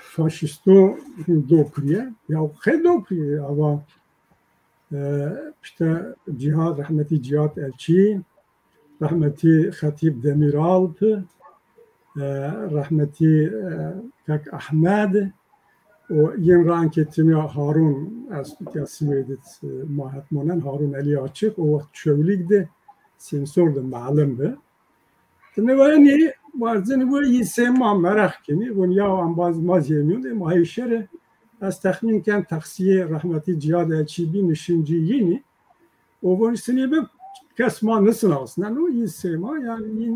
faşisto dopriye ya khel dopriye ama işte Cihat rahmeti Cihat Elçi rahmeti Hatip Demiralp rahmeti Kak Ahmed o yeni anketini Harun Astıkası'ydı Mahatmanen Harun Ali Açık o vakit çövlikti sensörde malumdu. Ne var ni bazen bu yisema merak kini bu ya ambaz mazemiyor de mahişere az tahminken taksiye rahmeti Cihat Elçi bir nişinci yeni o bu seni bir kesma nasıl aslında o yisema yani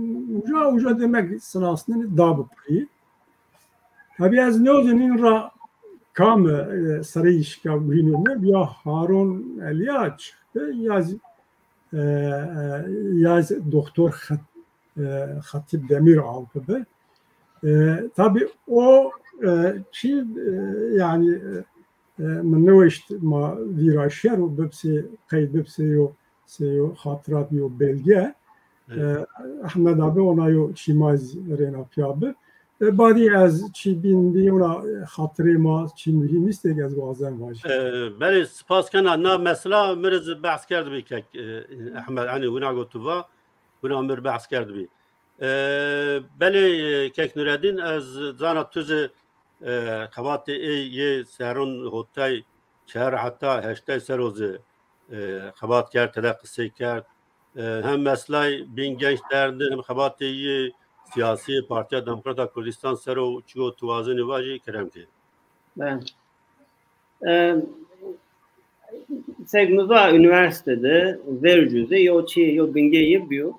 uca demek sırasında da bu pri tabi az ne olacağının ra kam sarayış kabinine ya Harun Ali Açık yaz doktor Hatip Demiralp gibi. Tabii o şey yani منوشت ما ویرایشر و ببسی قید ببسی و سیو خاطرات و belge Ahmed abi ona yo çimaz rena piyabe bari az çi bindi ona hatırıma çi mühim istek az bazen var.
Beli spas kana na mesela mirz bahs kerdi bi kek Ahmed hani wina gotuva wina mir bahs kerdi bi. Beli kek Nureddin az zana tüze خواهد یه سرون هوتای شهر حتی هشته سروزه خواهد کرد تلقی کرد هم مسئله بین genç derdi hem خواهد یه siyasi parti Demokrata Kurdistan sero çiğo tuvazını vacı kerem ki.
Ben Segnuza üniversitede vercüze yo çi yo binge yapıyor.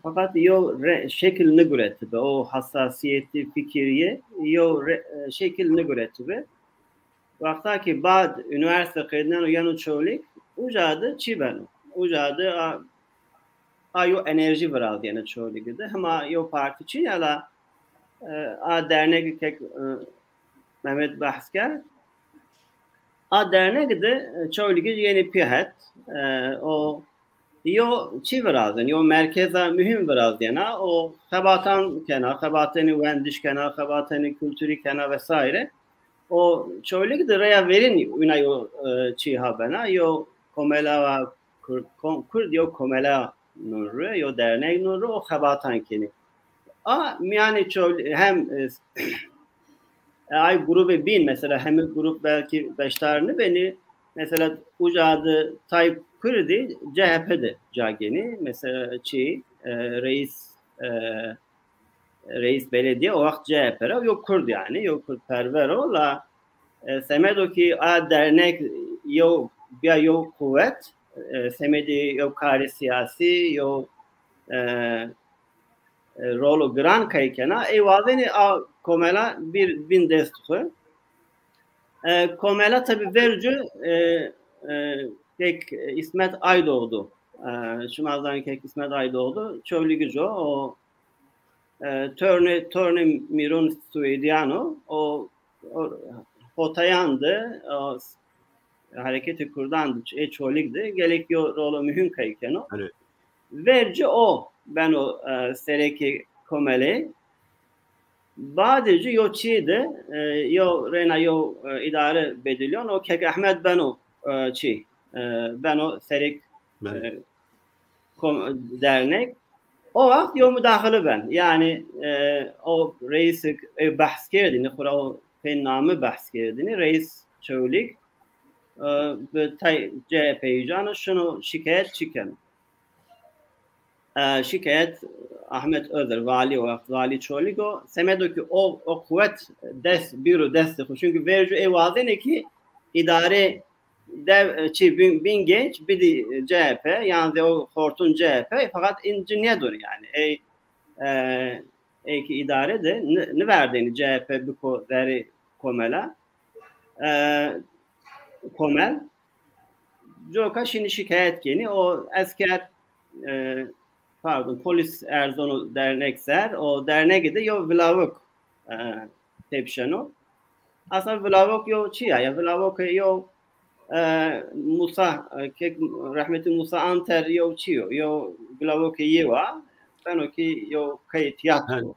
Fakat yo şekilini göretibe o hassasiyeti fikriye yo şekilini göretibe vakta ki bad üniversite kaydinden uyanı çoğulik ucadı çiben ucadı yo enerji var diye çoğulik de ama yo parti çi yala a dernek kek Mehmet Bahsker a dernek de çoğulik yeni pihet o yo çi varazın yo merkeze mühim varaz yana o xabatan kenar xabateni vendiş kenar xabateni kültürü kenar vesaire o çoğuluk da raya verin una yo çi habena yo komela kurd yo komela nuru yo dernek nuru o xabatan keni yani hem ay grubu bin mesela hem grup belki beşlerini beni mesela ucadı Tayyip Kürdi CHP'de cageni mesela reis belediye o vakit CHP'ra yok Kurd yani yok Kurd perver ola semedo ki a dernek yok bir yok kuvvet semedi yok kari siyasi yok rolo gran kaykena eyvazeni a komela bir bin destuğu komela tabi verici kek İsmet Aydoğdu Şimazdan kek İsmet Aydoğdu Çövlügücü o Törne Mirun Suediano o Hotayandı o hareketi kurdandı Çöligdi gelek yo rolo mühim kayken o
Evet.
Verici o ben o sereki komeli Badeci yo çiydi yo rena yo idare bediliyon o kek Ahmet ben o çi ben o serek dernek o vakit yo müdahale ben yani o reisi bahs kerdini kura o pennamı bahs kerdini reis çövlik CHP'yi canı şunu şikayet çıkan şikayet Ahmet Özer vali o vali çoligo semedo ki o kuvvet büro destek çünkü verici evazene ki idare dev bin genç bir de CHP yani o hortun CHP fakat incinyedur yani ki idare de ne verdiğini CHP bu veri komela komel Joka şimdi şikayet yeni o asker polis Erzonu dernekser o derneği de yo vlavuk tepşeno aslında vlavuk yo çiya ya vlavuk yo Musa rahmetli Musa Anter yo çiyo yo vlavuk yeva ben o ki yo kayıt tiyatro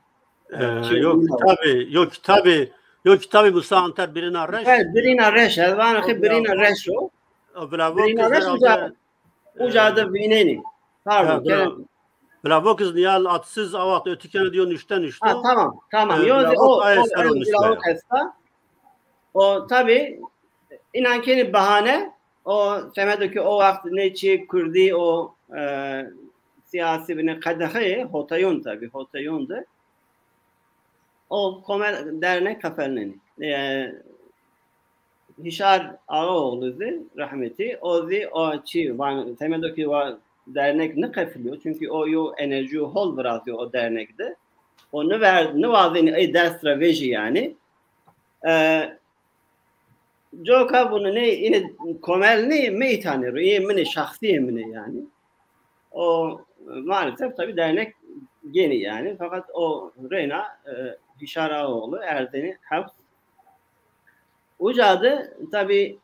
yok kitabı Musa Anter birine reş
birine reş elvan ki birine reş o birine reş ucadı bineni pardon
Bravo kız niyal atsız avat ötükene diyor nüşten.
Tamam. O tabi inan ki bahane o semedeki o vakit neçi kurdi o siyasi bir kadeheye Hotayun tabi Hotayun'du. O komel dernek kafelini Hişar Ağaoğlu'du rahmeti o çi semedeki dernek ne kafiliyor çünkü o yo enerji hol bırakıyor o dernekte onu verdi ne vazini ders strateji yani Joka bunu ne yine komel ne meytanır yemini şahsi yemini yani o maalesef tabi dernek yeni yani fakat o Reyna Hişaraoğlu Erdeni Haps Ucadı tabi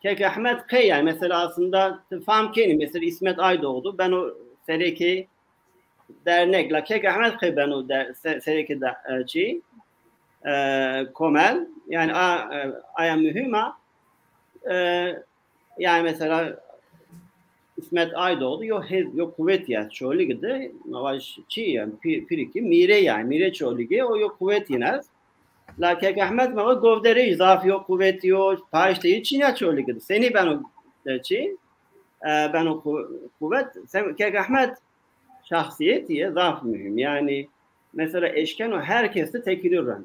Kek Ahmet Kay yani mesela aslında famkeni mesela İsmet Aydoğdu ben o sereki dernekle Kek Ahmet Kay ben o sereki komel yani aya mühima yani mesela İsmet Aydoğdu yo kuvvet ya çoğu gidi mavaş çi yani piriki mire yani mire çoğu ligi o yo kuvvet yine La Kek Ahmet mava govdere izaf yok kuvvet yok paşte için ya çoğu ligi seni ben o çi ben o kuvvet Kek Ahmet şahsiyeti zaf mühim yani mesela eşken o herkeste tekiliyor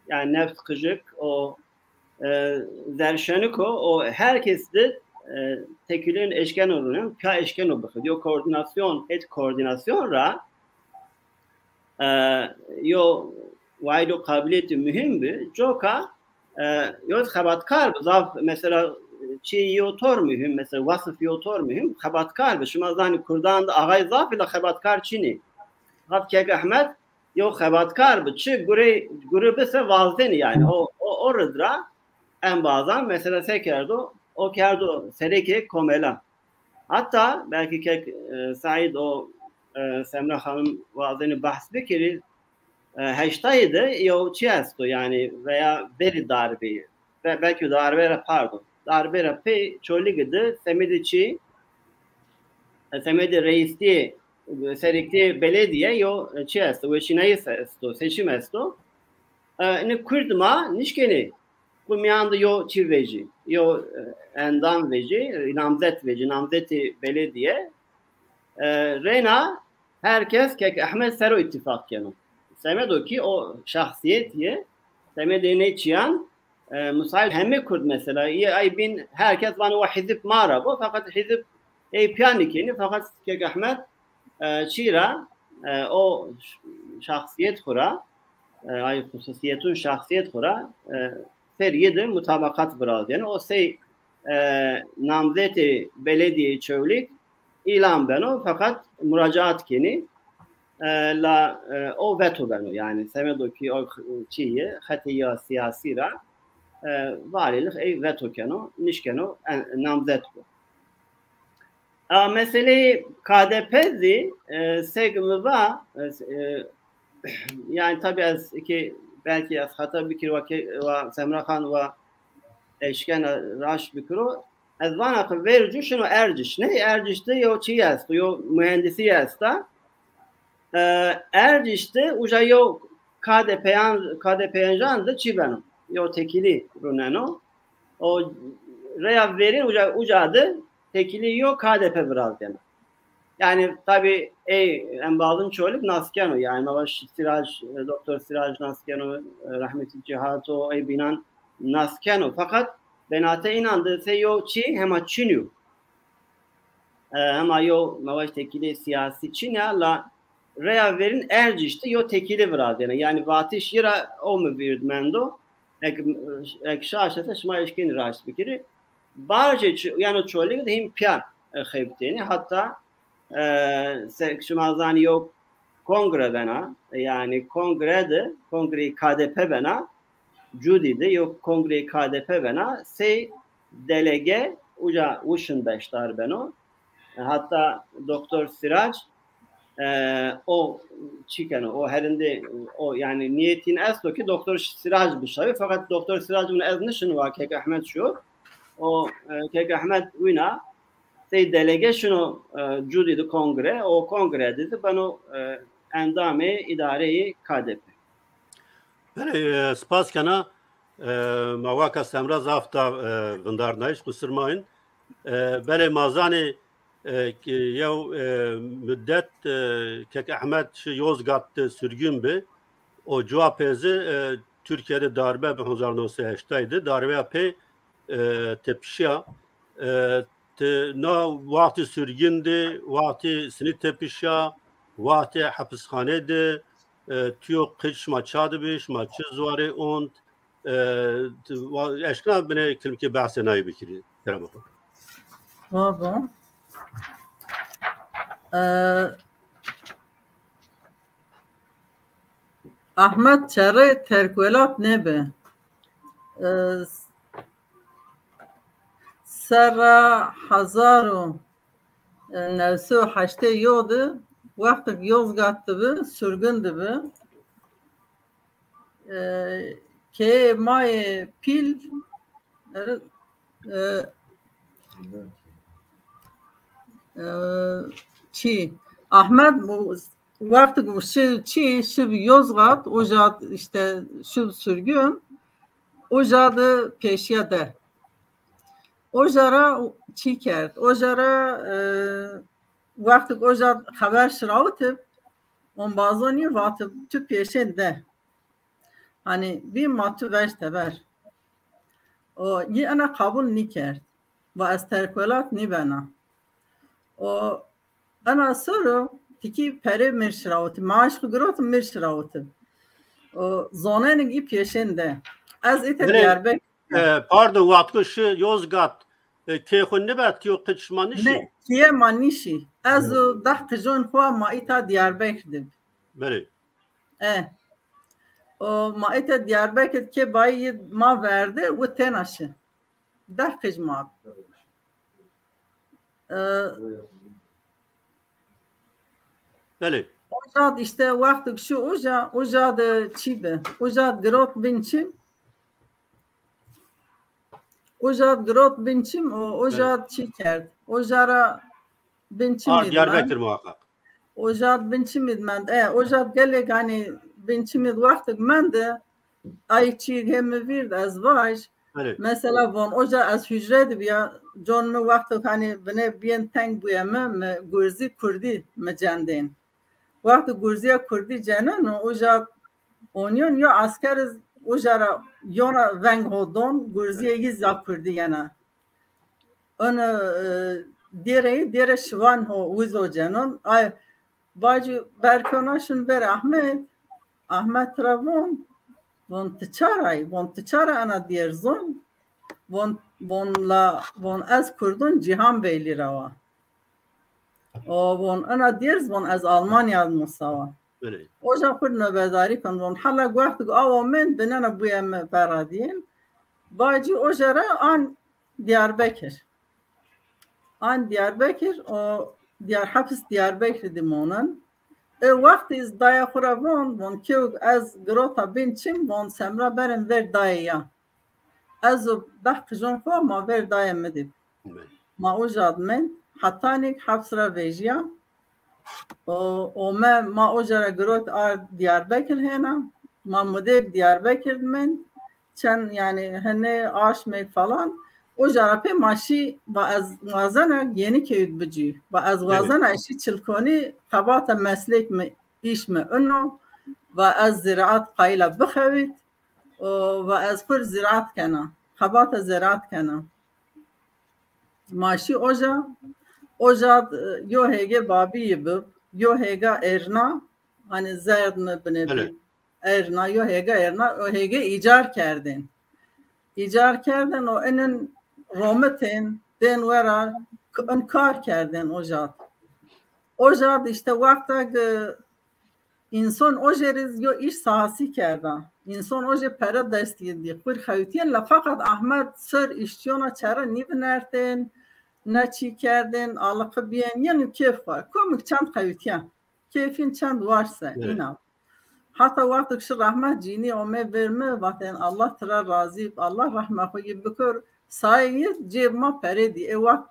yani nefs kıcık o zerşenik o herkeste tekilin eşken olunan ka eşken o bakıyor koordinasyon koordinasyonra yo vaydo kabiliyeti mühim bir joka yo xabatkar zaf mesela çi yotor mühim mesela vasıf yotor mühim xabatkar şimazani Kurdan'da ağay zaf ile xabatkar çini Hat Kek Ahmet yo xabatkar bu çi grubu se vazdeni yani o orada en bazen mesela sekerdo o kerdo sereki komela hatta belki Kek Said o Semra Hanım vazdeni bahs bekiri hashtag'de yo çesto yani veya beri darbeyi belki darbe pardon darbe rapi çoligide semedici semedi reisliği serikli belediye yo çesto ve çineyesto seçimesto ne kurdma nişkeni bu miyanda yo çirveci yo endam veci namzet veci namzeti belediye rena herkes kek Ahmet Sero ittifak kenu. Semedo ki o şahsiyet ye semedine çiyan müsait hemme kurd mesela ay bin herkes bana o hizip mara bu fakat hizip piyanikini fakat kek Ahmet çira o şahsiyet kura ay hususiyetun şahsiyet kura seriyede mutabakat biraz yani o namzeti belediye çövlik ilan beno fakat müracaat keni la o veto beno yani semedo ki o çiği hatiya siyasi ra valilik veto keno nişkeno namzet bu. Mesele KDP'zi segmi var yani tabi az ki belki az hata bikir ve Semra Khan ve eşken raş bikro az bana verici şunu erciş ne ercişte yo çi jest yo mühendisi jest ercişte uca yo KDP'yan da çi benim yo tekili runeno o reya verin ucadı tekili yo KDP biraz yani tabi en bağlın çoğuluk Naskeno yani Mavaş Siraj Doktor Siraj Naskeno rahmetli Cihato binan Naskeno fakat benate inandı se yo çi hema çinyu hema yo Mavaş tekili siyasi çinya la reya verin ercişti yo tekili biraz yani vatiş yira o mu virdmendo ek şaşete şma eşkin raş bikiri barce yani çoğuluk da hem piyan xebteni hatta şumazani yok kongre bena yani kongre KDP bena cudide yok kongre KDP bena delege uca uşun beştar beno hatta Doktor Siraj o çıkanı o herinde o yani niyetin esto ki Doktor Siraj bir şey fakat Doktor Siraj'ın eznişin var Kek Ahmet şu o Kek Ahmet uyna delegation cudide kongre o kongrede de bano endame idareyi KDP.
Yani spas kana mavaka semra zafta vındarnayış kusırmayın. Bele mazani yav müddet Kek Ahmet Yozgat sürgün bi o cevapezi Türkiye'de darbe 1998'de darbe yapı tepşiya na vakti sürgündü, vakti sinit tepişa, vakti hapishanede, tüyo kış maçadı biş, maçı zuarı ont, eşkına bine kelimki bahse nayi bikiri. Kerem Akın.
Baba. Ahmet çare terkvelat nebe. Sera 1908 yodu vakti Yozgat'tı bi sürgündü bi ke may pil çi Ahmet bu vakti bu çi şu Yozgat ocağı işte şu sürgün ocağı peşiyede Ojara çi kerd. Ojara vakti oja haber şıravtıp on bazani vakti tü peşinde. Hani bir matü veşte ver. O ye ana kabul ni kerd. Ve esterkolat ni bana. O ana soru tiki peri mir şıravtıp. Maaş kıgrot mir şıravtıp. O zonenin i peşinde. Az ite Diyarbakır.
Pardon vakti şu Yozgat keyxun nebet ki o kıçmanişi.
Ne kiye manişi. Az o dahtijon xwa maita Diyarbakır'dı.
Beri.
O maita Diyarbakır ki bayi ma verdi ve tenaşı. Dahtijon.
Beri.
Ojad işte vakti şu ojad çibe. Ojad grot binçim. Ojad grot binçim o ojad çi kerd. Ojara binçim idman.
Diyarbakır muhakkak.
Ojad binçim idman. Ojad gelek hani binçim id vakti men de ay çi hem vird az vaj. Mesela von oja az hücre ya John mu vakti hani bine bien teng buyama me gurzi kurdi me candin. وقت گرزی کردی جنن اوجا اونیون یا عسکر اوجا یونا ونگ هودون گرزی یزا کردی یعنی اون دیره شوان ها ویزو جنن آی باجی برکناشون بر احمد ترابون وان تچاره انا دیرزون وان از کردون جهان بیلی روا وان انا دیرز وان از آلمانیا مساوا اوجا خود نبرداری کن وان حالا وقت آوا من بنانا بویم برادین باجی اوجا را آن دیاربکر دیار حبس دیاربکر دیمونن وقت از دایا خورابون که از گروتا بین چیم وان سمرا برم ور دایا از بحق جون خو ما ور دایا مدید ما اوجاد من حتی نیک حبس را ویجیا و ما اوجا را گروت دیاربکر هینا ما مدیر دیاربکر من چند یعنی هنه آش می فلان اوجا را پی ماشی با از وازن یعنی که بجی با از وازن اشی چلکونی قبات مسلک ایش اونو و از زراعت قایل بخوید و از پر زراعت کنه قبات زراعت کنه ماشی اوجا یو هیگه بابی بب یو هیگه ارنا hani زرد مبنه ارنا یو هیگه ایجار کردن و اینن رومتین دین ورا انکار کردن اوجاد işte وقتا insan ojeriz yo iş sahası kerda insan oje para destiydi kur khaytiyen la fakat Ahmet sır işçiyona çara nibnerten naçi kerdin alıqı biyen yani keyf var komik çand khaytiyen keyfin çand varsa inan hatta vakti şu rahmet cini ome verme vaten Allah tıra razı Allah rahmet bükür sayı cebma peredi vakt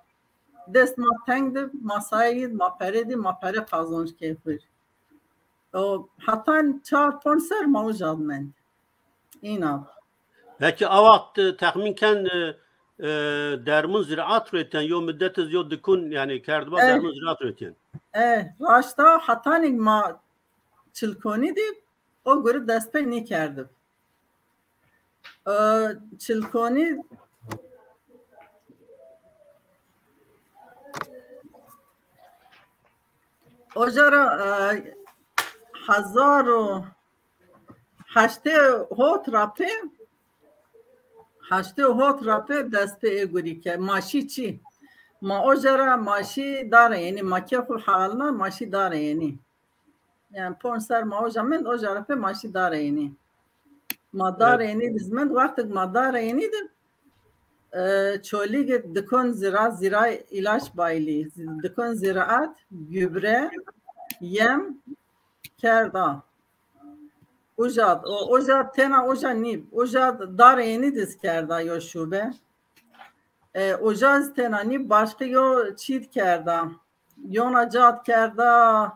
dest ma tengdi masayid ma peredi ma pere kazanç keyfir o hatta çar ponser mavjad men inan
peki avakt tahminken dermun ziraat üreten yo müddetiz yo dikun yani kerdiba dermun ziraat üreten
raşta hatta nik ma çilkoni di o göre destpe ne kerdi çilkoni اوجارا 1008 راپه دست به گوری که ماشی چی ما اوجارا ماشی داره یعنی ماکه خو حالنا ماشی داره یعنی پونسر ما اوجا من اوجارا په ماشی داره یعنی ما داره یعنی بزمن وقت ما داره یعنی çölig dikon zira ilaç bayli dikon ziraat gübre yem kerda ujad tena ujad nib ujad dar yeni diz kerda yo şube ujad tena nib başka yo çit kerda yona cad kerda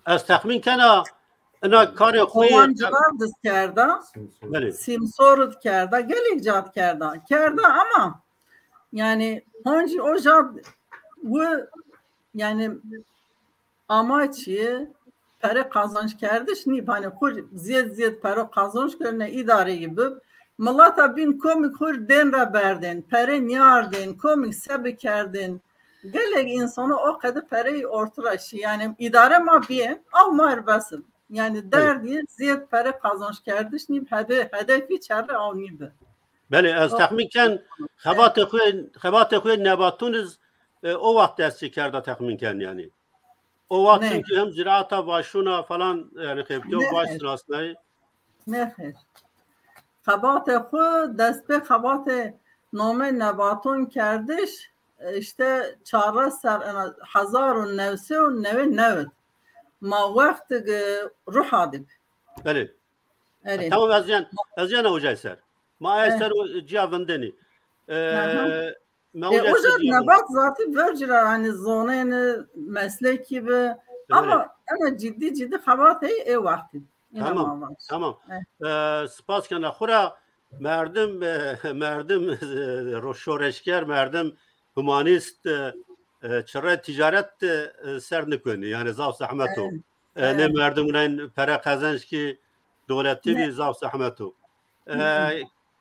az tahmin kana انا کار خوی
جواب کرده سیمسورد کرده گل ایجاد کرده اما yani hangi ocak bu yani amaçı para kazanç kardeş ni hani kur ziyad para kazanç körne idare gibi millata bin komik kur den berden para niyardın komik sebi kerdin gelek insanı o kadar parayı ortalaşı yani idare ma bir almar basın yani derdi ziyad para kazanç kardeş nib hedefi çare avnibe.
Beli az tahminken xabat خوی نباتونز o vakt desti kerda tahminken yani. O vakt çünkü hem ziraata başuna falan yani xebti o başsın aslında.
Ne xeyr. Xabat xu desti xabat nome nebatun kardeş işte çare ser 1999 ما وقت روح هادب
بله tamam azyan hocay ser ma eser cevabındeni
hocam nebat zaten vercira hani zonayını meslek gibi ama ciddi xabat vakti
tamam spas kana xura merdim roşoreşker merdim humanist çare ticaret ser nikuni yani zav zahmetu ne merdumların para kazanç ki devleti bir zav zahmetu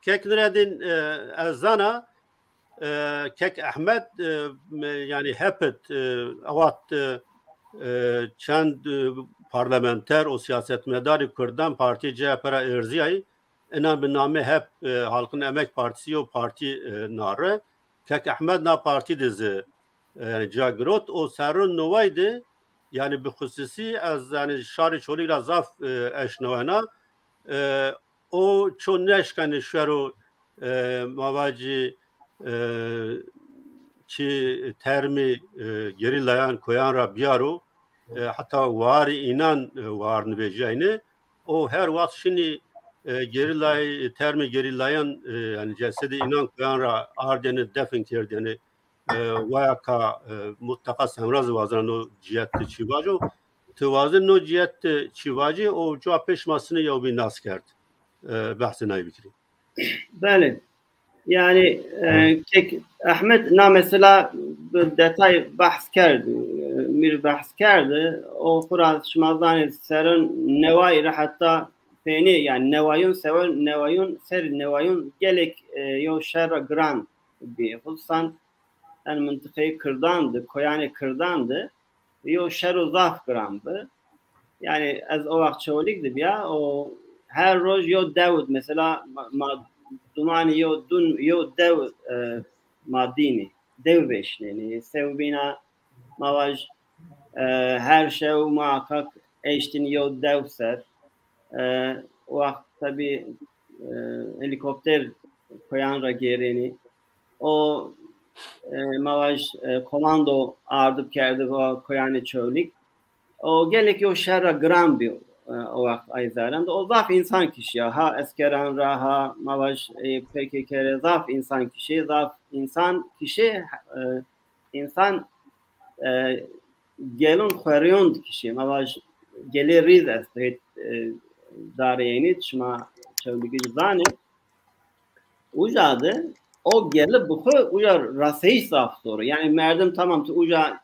kek neredin azana kek Ahmet yani hepet avat çend parlamenter o siyasetmedari Kürdan Parti CHP'ra erziyayı inan bir name hep Halkın Emek Partisi o parti nare kek Ahmet na parti dizi yani Cagrot o serun novaydı yani bir hususi az yani şari çoluyla zaf eşnovana o çon neşkani şeru mavaci çi termi gerilayan koyan ra biyaru hatta var inan var nibecayını o her vakit şimdi gerilay termi gerilayan yani cesedi inan koyan ra ardeni defin kerdeni vayaka mutlaka semraz vazan o cihette çivacı tevazın o cihette çivacı o cevap peşmasını ya bir nas kerdi bahsine bikri.
Bəli. Yani Ahmet na mesela detay bahs kerdi. Bir bahs kerdi. O Kur'an şımazdan serin nevayı hatta peni yani nevayun seven nevayun ser nevayun gelek yo şerra gran bir hususan yani mıntıkayı kırdandı, koyani kırdandı. Yo şerru zaf grandı. Yani az o vakit çoğulikdi ya o her roz yo Davud mesela dumani yo dun yo dev madini dev beşleni sevbina mavaj her şey muhakkak eştin yo dev ser o vakit tabi helikopter koyan ra gereni o mavaj komando ardıp kerdi o koyani çölik o gelek yo şerra gram bir o vakit ayzarında o zaf insan kişi ya ha eskeran raha mavaj PKK zaf insan kişi insan gelun xweriyon kişi mavaj geleriz est dareyni çma çevligi zane ucadı o gelip bu uca rasey zaf soru yani merdim tamam uca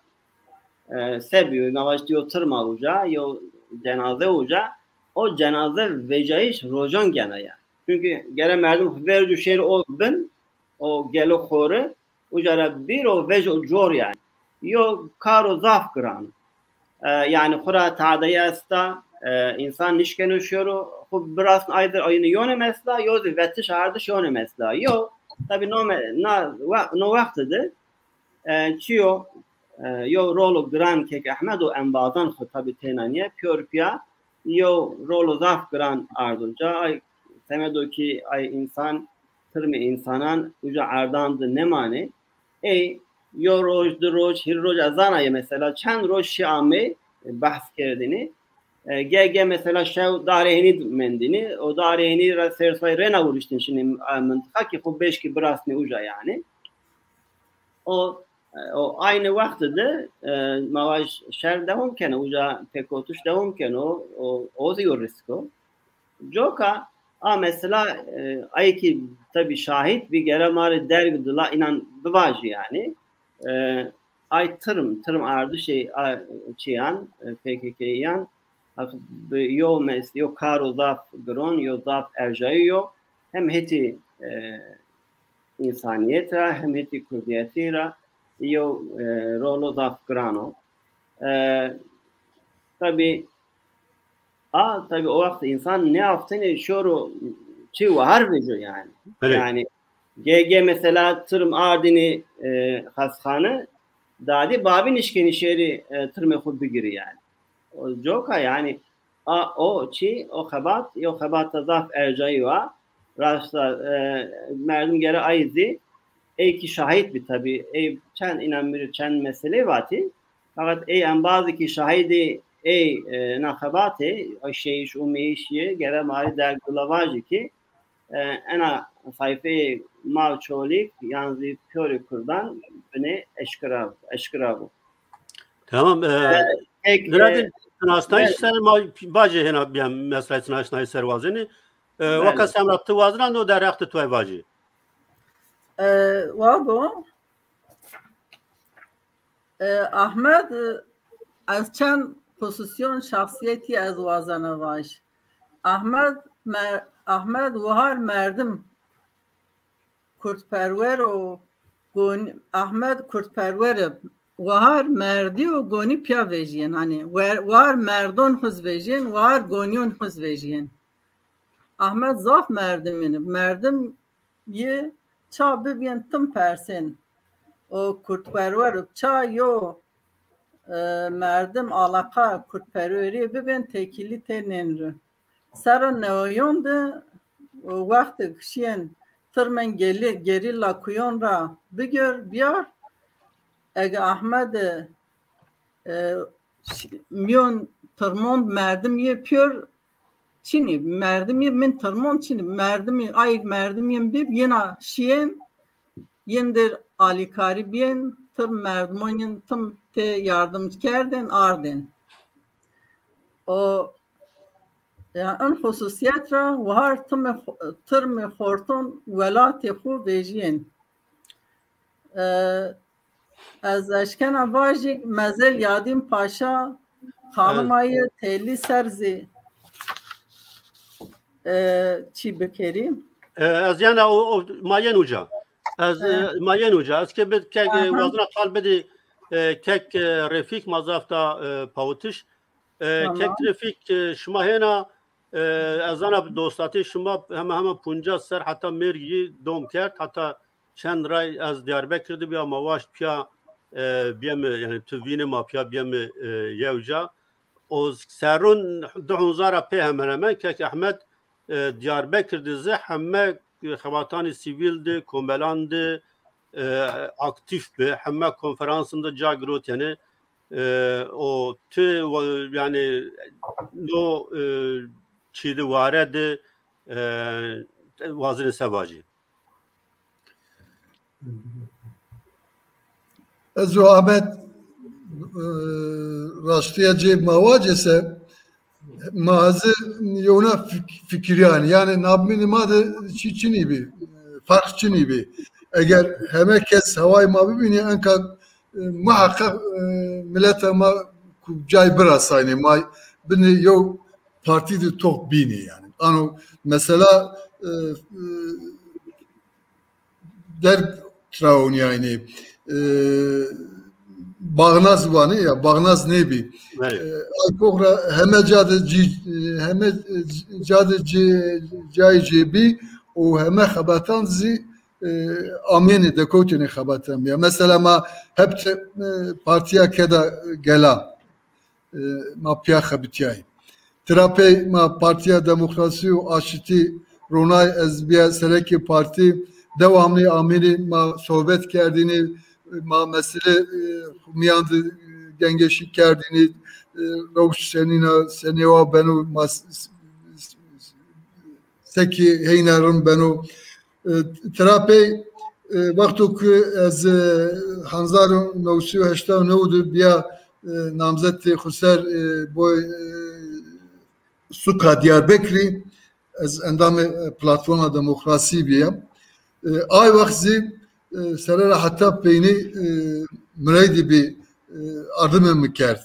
sebiyor mavaj diyor tırmal uca yo cenaze uca o cenaze vecaiş rojan gene ya. Çünkü gene merdim vercu şehri o bin o gelo xore ucara bir o vejo jor yani. Yo karo zaf kıran. Yani xura taadaya esta insan nişken uşuyor. Bu biraz aydır ayını yone mesela yo vetiş ardış yone mesela. Yo tabi no vaktidir. Çiyo yo rolo gran kek Ahmed o enbazan xo tabi tenaniye pörpya yo rolo zaf gran ardunca ay semedo ki ay insan tırmı insanan uca ardandı ne mani yo roj hir roj azanaya mesela çen roj şiame bahs kerdini gege mesela şev darehini mendini o darehini sersay rena vuruştun şimdi mıntıka ki bu 5 ki brasni uca yani o aynı vaktidir mavaj şer devam kene uca pekotuş devam kene o diyor risko joka mesela ay ki tabi şahit bir gere mari dergidila inan bivajı yani ay tırım ardı şey çiyan PKK'yan yo karo zaf gron yo zaf erjayı yo hem heti insaniyete hem heti kurdiyetira yo rolo zaf grano tabi o vakti insan ne yaptığını şoru çi var vejo yani. Evet. Yani GG mesela tırım ardini hashanı dadi babin işkeni şehri tırme hubbi giri yani. O joka yani o çi o habat yo habat zaf ercayı var. Rasta merdim gere ayzi ki şahit bir tabi çen inanmıyor çen mesele vati fakat en bazı ki şahidi nakabate o şey şu meşiye gere mari dergulavajı ki ana sayfayı mavçolik yani piyori kurdan beni eşkıravu.
Tamam. Nerede nasnayser bacı hena bir mesele nasnayser vazini vakat semrattı vazına no deryaktı toy bacı.
Wabo Ahmet از چند پوزیسیون شخصیتی از وازنواش احمد وهر مردم کردپرور و احمد کردپرور وهر مردی و گونی پیا ویژین hani وهر مردون خز ویژین وهر گونیون خز ویژین Ahmet zaf merdim ye ça bibin tım persin o kurtperver ça yo merdim alaka kurtperveri bibin tekili tenenri sara neoyon de vakti kişiyen tırmen gerilla kuyon ra bigör biyar ege Ahmet miyon tırmon merdim ye pür Çin'i merdimi min tırmon Çin'i merdimi ay merdimiyim bib yena şiyen yendir alikari biyen tır merdimonun tım te yardımcı kerden arden o yani en hususiyet ra var tır me horton velat xu vejiyen az aşkana vajik mezel yadim paşa hanımayı telli serzi چی بکریم؟
از یعنی ماین اوجا از ماین اوجا از که بد که وزن قال بدی که رفیق مزافتا پاوتش که رفیق شما هنا از آن دوستاتی شما همه 50 سر حتی میری دوم کرد حتی چند رای از دیاربکر دی بیا مواش پیا بیام یعنی تو وین ما پیا بیام یوجا از سرون 2000 په همه که احمد Diyarbakır dizi hemme xebatani sivildi, komelandı, aktif bir hemme konferansında cagrot yani o tü yani no çiğdi varedi vazir sevacı.
Ez o Ahmet rastlayıcı mavacese mazı yona fikiryan yani nabmini madı çini bir fark çini bir eğer hemen kes havai mavi bini enka muhakkak millete ma cay birasayni ma bini yo partide tok bini yani ano mesela der traun yani Bağnaz var ya Bağnaz ne bir Alkora hem cadı caycibi o hem xabatan zi ameni de kotini xabatam ya mesela ma hep partiya keda gela ma pya xabitiyay trape ma partiya demokrasi o aşiti ronay ezbiya sereki parti devamlı ameni ma sohbet kerdini ma mesele miyandı gengeşik kerdini roş senina seneva benu seki heynarın benu terapi vaktuk az hanzarın novsiyo heşta novdu biya namzeti Hüser boy Suka Diyarbakır'ı az endamı platforma demokrasi biya ay vakti serara hatta peyni müreydi bir ardımı mı kert.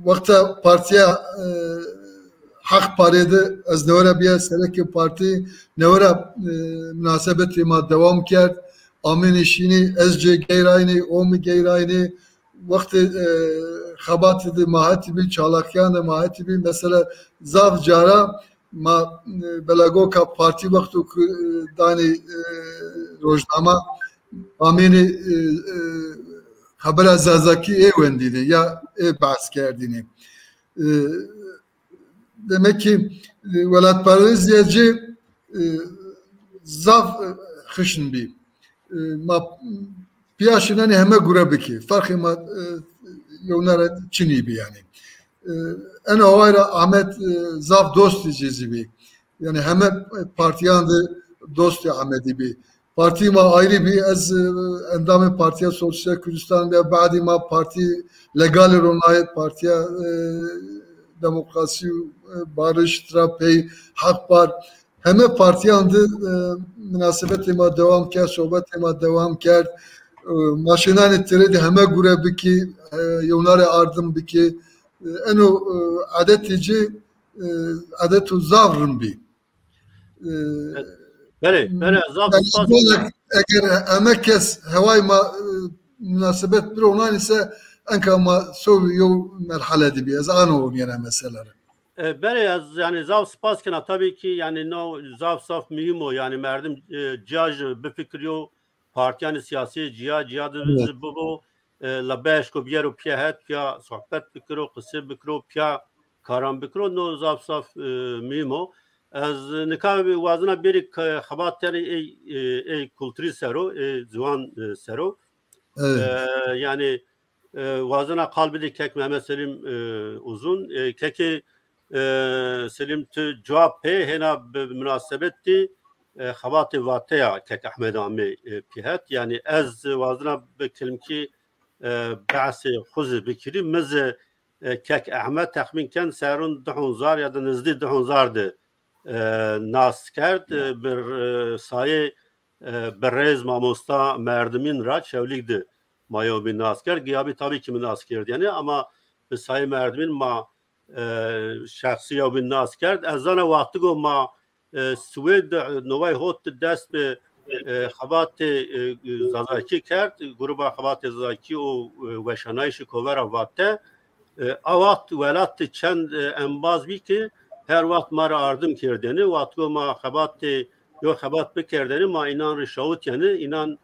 Vakta partiye hak paraydı az nevra biya sereki parti nevra münasebeti ma devam kert. Amin işini ezce geyrayni o mu geyrayni vakti xabatı mahatibi çalakyan mahatibi mesela zav cara ma belagoka parti vaktu dani rojdama amini haber zazaki evendini ya bahs kerdini demek ki velatparız yeci zaf xışın bi ma piyaşından heme gurabiki farkı ma yonara çini bi yani en avayra Ahmet zaf dost cizibi yani hemen partiyandı dost Ahmedi bi parti ma ayrı bir az endamı partiya Sosyal Kürdistan ve badi ma parti legal ronayet partiya demokrasi barış trapi hak par hemen partiyandı münasebeti ma devam kert sohbeti ma devam kert ماشینان ترید همه گوره بکی یونار آردم بکی انو عادتی جی عادتو زاورم بی
بله زاف سپاس
اگر همه کس هوای ما مناسبت برونان ise انکا ما سو یو مرحله دی بی از آنو میانه مثلا
بله از yani zaf spas kena tabii ki yani no zaf saf mühim o yani merdim cihaz befekriyo partiyan siyasi cihaz bu la beş ko biero pia het pia sohbet bikro qısı bikro pia karam bikro no zaf saf mühim o az nikah vazına bir xabateri ey kültürü sero zuan sero yani vazına kalbide kek Mehmet Selim uzun keki Selim tu cevap pe hena münasebeti xabatı vataya kek Ahmed Ami pihat yani az vazına bekelim ki bahsi xuz bikri mez kek Ahmed tahmin kan serun 10,000 ya da nizdi 10,000'dı nas kerd bir saye berrez mamosta merdimin ra çevlikdi mayo bin asker giyabi tabii ki min askerdi yani ama bir saye merdimin ma şahsi ya bin asker azana vakti go ma Suwed novay hot dest be xabat zazaki kerd gruba xabat zazaki o veşanayş kovera vatte avat velat çend embaz bi ki her vakt mara ardım kerdeni vakti go ma xabat yo xabat bekerdeni ma inan rişavut yani inan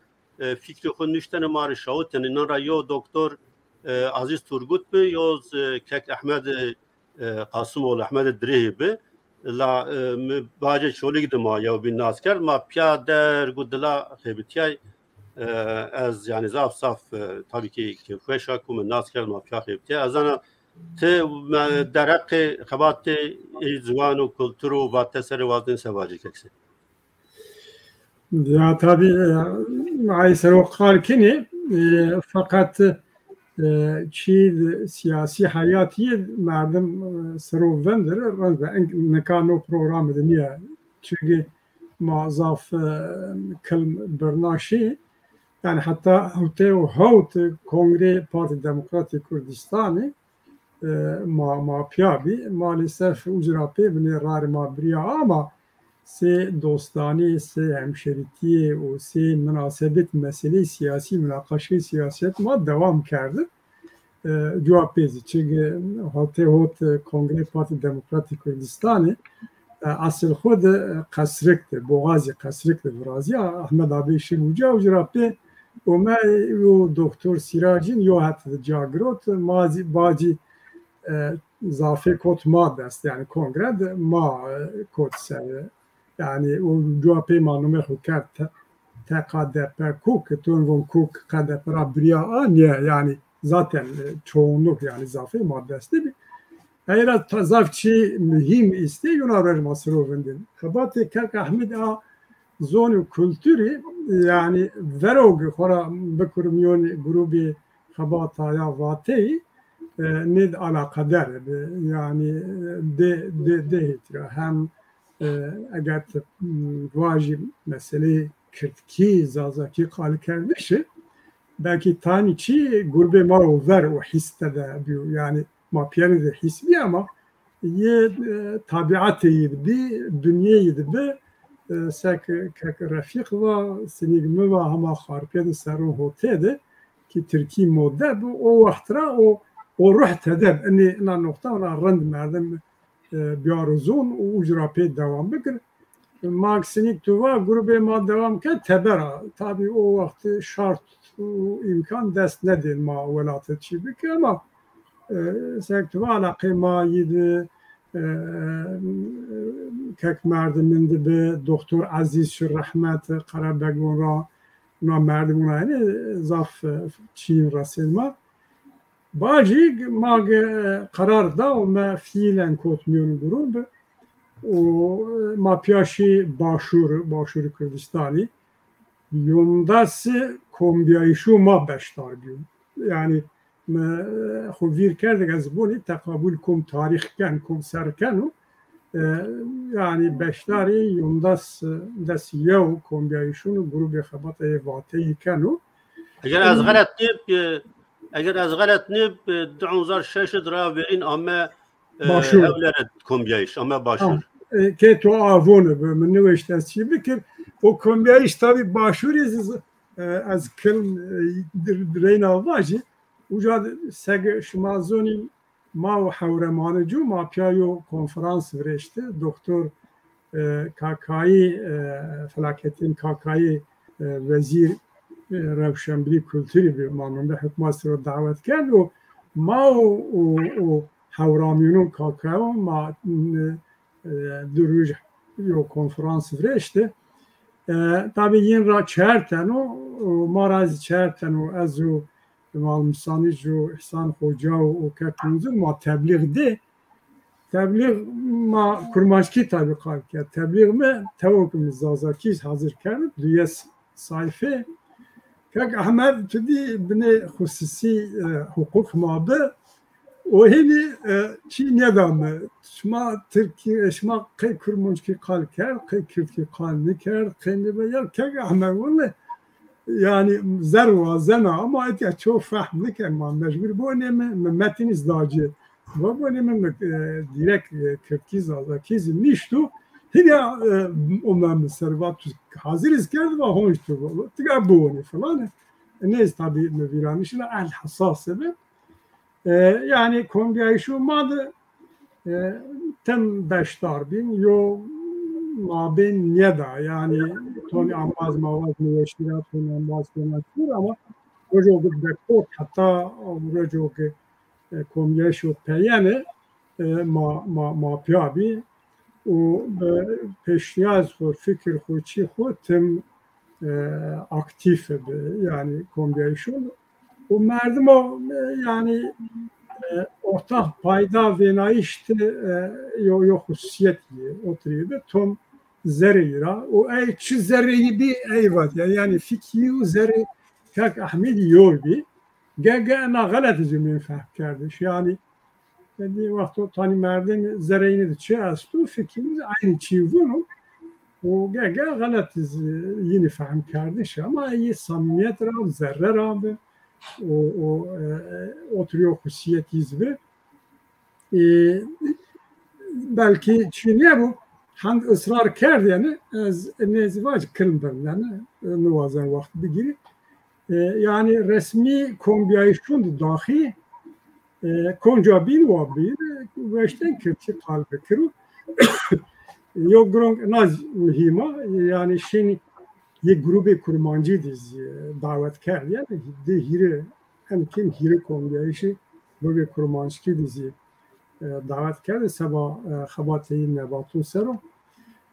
fikri xun nüştene ma rişavut yani inan ra yo doktor Aziz Turgut be yo kek Ahmed Kasımoğlu Ahmed Drehi be la baje çoğu ma ya bin asker ma piyader gudla hebitiyay az yani zaf saf tabii ki kefeşa kum asker ma piya hebitiyay azana te derak xabat zvan و kültür و teseri vazın sevaci kekse
ya tabii Aysel Okarkini fakat çi siyasi hayatiye merdim serovendir ve nekano program ediniye çünkü mazaf kelm bernaşi yani hatta havt Kongre Parti Demokratik Kurdistan'ı ma piyabi maalesef ucrape bine rar ma briya ama se dostani se hemşeritiye o se münasebet mesele siyasi münakaşe siyaset ma devam kerdi cevap bezi çünkü hot Kongre Parti Demokratik Kurdistan'ı asıl xud qasrikti boğazı qasrikti vrazia Ahmed abi şibuca ucrape o ma o doktor Sirajin yo hat jagrot mazi baci zafe kot ma dest yani kongre ma kot ser yani o cevapı manume hukat TKDP kuk tunvon kuk KDP rabriya aniye yani zaten çoğunluk yani zafe ma desti bir eğer tazafçı mühim iste yunar masrufundin kabatı kak Ahmed a zonu kültürü yani verog xora bekurmiyon grubi kabataya vateyi ned alakadar yani de hem eğer vacib mesele kirtki zazaki kal kerdişi belki taniçi gurbe maro ver o histe de yani ma piyani de hisbi ama ye tabiatı yedi dünyaydı be sek rafik ve sinigme ve hama harpiyat sarı hotede ki Türkiye modde bu o vaktra o ruh tedeb eni na nokta ona rand merdim biaruzun o ucrape devam bekir maksinik tuva grube ma devam ke tebera tabi o vakti şart imkan dest nedin ma velatı çibik ama sektuva alaqi ma yedi kek merdiminde be doktor Aziz Şürrahmet Karabegun ra na merdimuna yani zaf çiğin rasilma Bacı mag karar da o ma fiilen kotmuyon grup o ma piyaşi başur Kürdistan'ı yondası kombiyayışu ma beştar diyor. Yani xuvir kerdik az buni tekabül kum tarihken kum serken yani beştari yondas desiyev kombiyayışunu grubu xabatayı vateyi kenu
اگر از غلط نیب اگر از غلط نیب 2006 درا برین اما
باشور
evlere kombiyiş ama başvur.
که تو آوونه به من نوشته از چی بکر و کمیایش تابی باشوری از کلم درین آواجی اوجا سگ شمازونی ما و حورمانه جو ما پیایو کنفرانس ورشته دکتر کاکایی فلاکتین کاکایی وزیر روشنبری کلتوری به ماننده حکومت رو دعوت کرد و ما و حورامیونون کاکاو ما دروج یو کنفرانس ورشته tabi yin ra çerten o maraz çerten o az o mal misani jo ihsan hoca o katınızı ma tebliğ de tebliğ ma kurmaşki tabi kalk tebliğ mi tevkimiz zazaki hazır kerdi diye sayfa kak Ahmet tudi bine hususi hukuk mabı o hini çi nedamı şma Türkiye şma kay kurmaşki kalker kay kifki kalniker kendi be ya kak Ahmet vallahi yani zerva zena ama eti çok fahmlik ama mecbur bu ne metin izdacı bu ne direkt kırkiz azakiz niştu hina umam servat hazır kerdi ve hoştu tiga bu ne falan ne tabi meviranışla el hassas sebep yani kombiyayı şu madı tem beştar bin yo mabin niyada yani toni amaz mavaz müveşkirat toni amaz konaktur ama rojo bekot hatta rojo ke kombiyayı şu peyane ma piabi o peşniyaz xo fikir xo çi xo tem aktif yani kombiyayı şu o merdim o yani ortak payda venayişti yo hususiyet oturuyordu tom zereyra o ey çi zereyi bir eyvat yani fikri zere kak Ahmedi yol bir gana galat cümle fahm kardeş yani dedi vakti tani merdim zereyini de çi astu fikrimiz aynı çi bunu o galat yeni fahm kardeş ama iyi samimiyet ra zerre ra o oturuyor hususiyet izbi belki Çin'e bu hand ısrar kerdi yani nezivacı kılındım yani nuvazan vakti bir yani resmi kombiyayı şundu dahi konca bin var bir veşten kırçı kalbe kırı yok grong naz mühima yani şimdi ye grubu kurmancı diz davet kerdi yani de hire hem kim hire kombiyayı böyle kurmancı dizi davet kerdi sabah xabateyin nebatun sero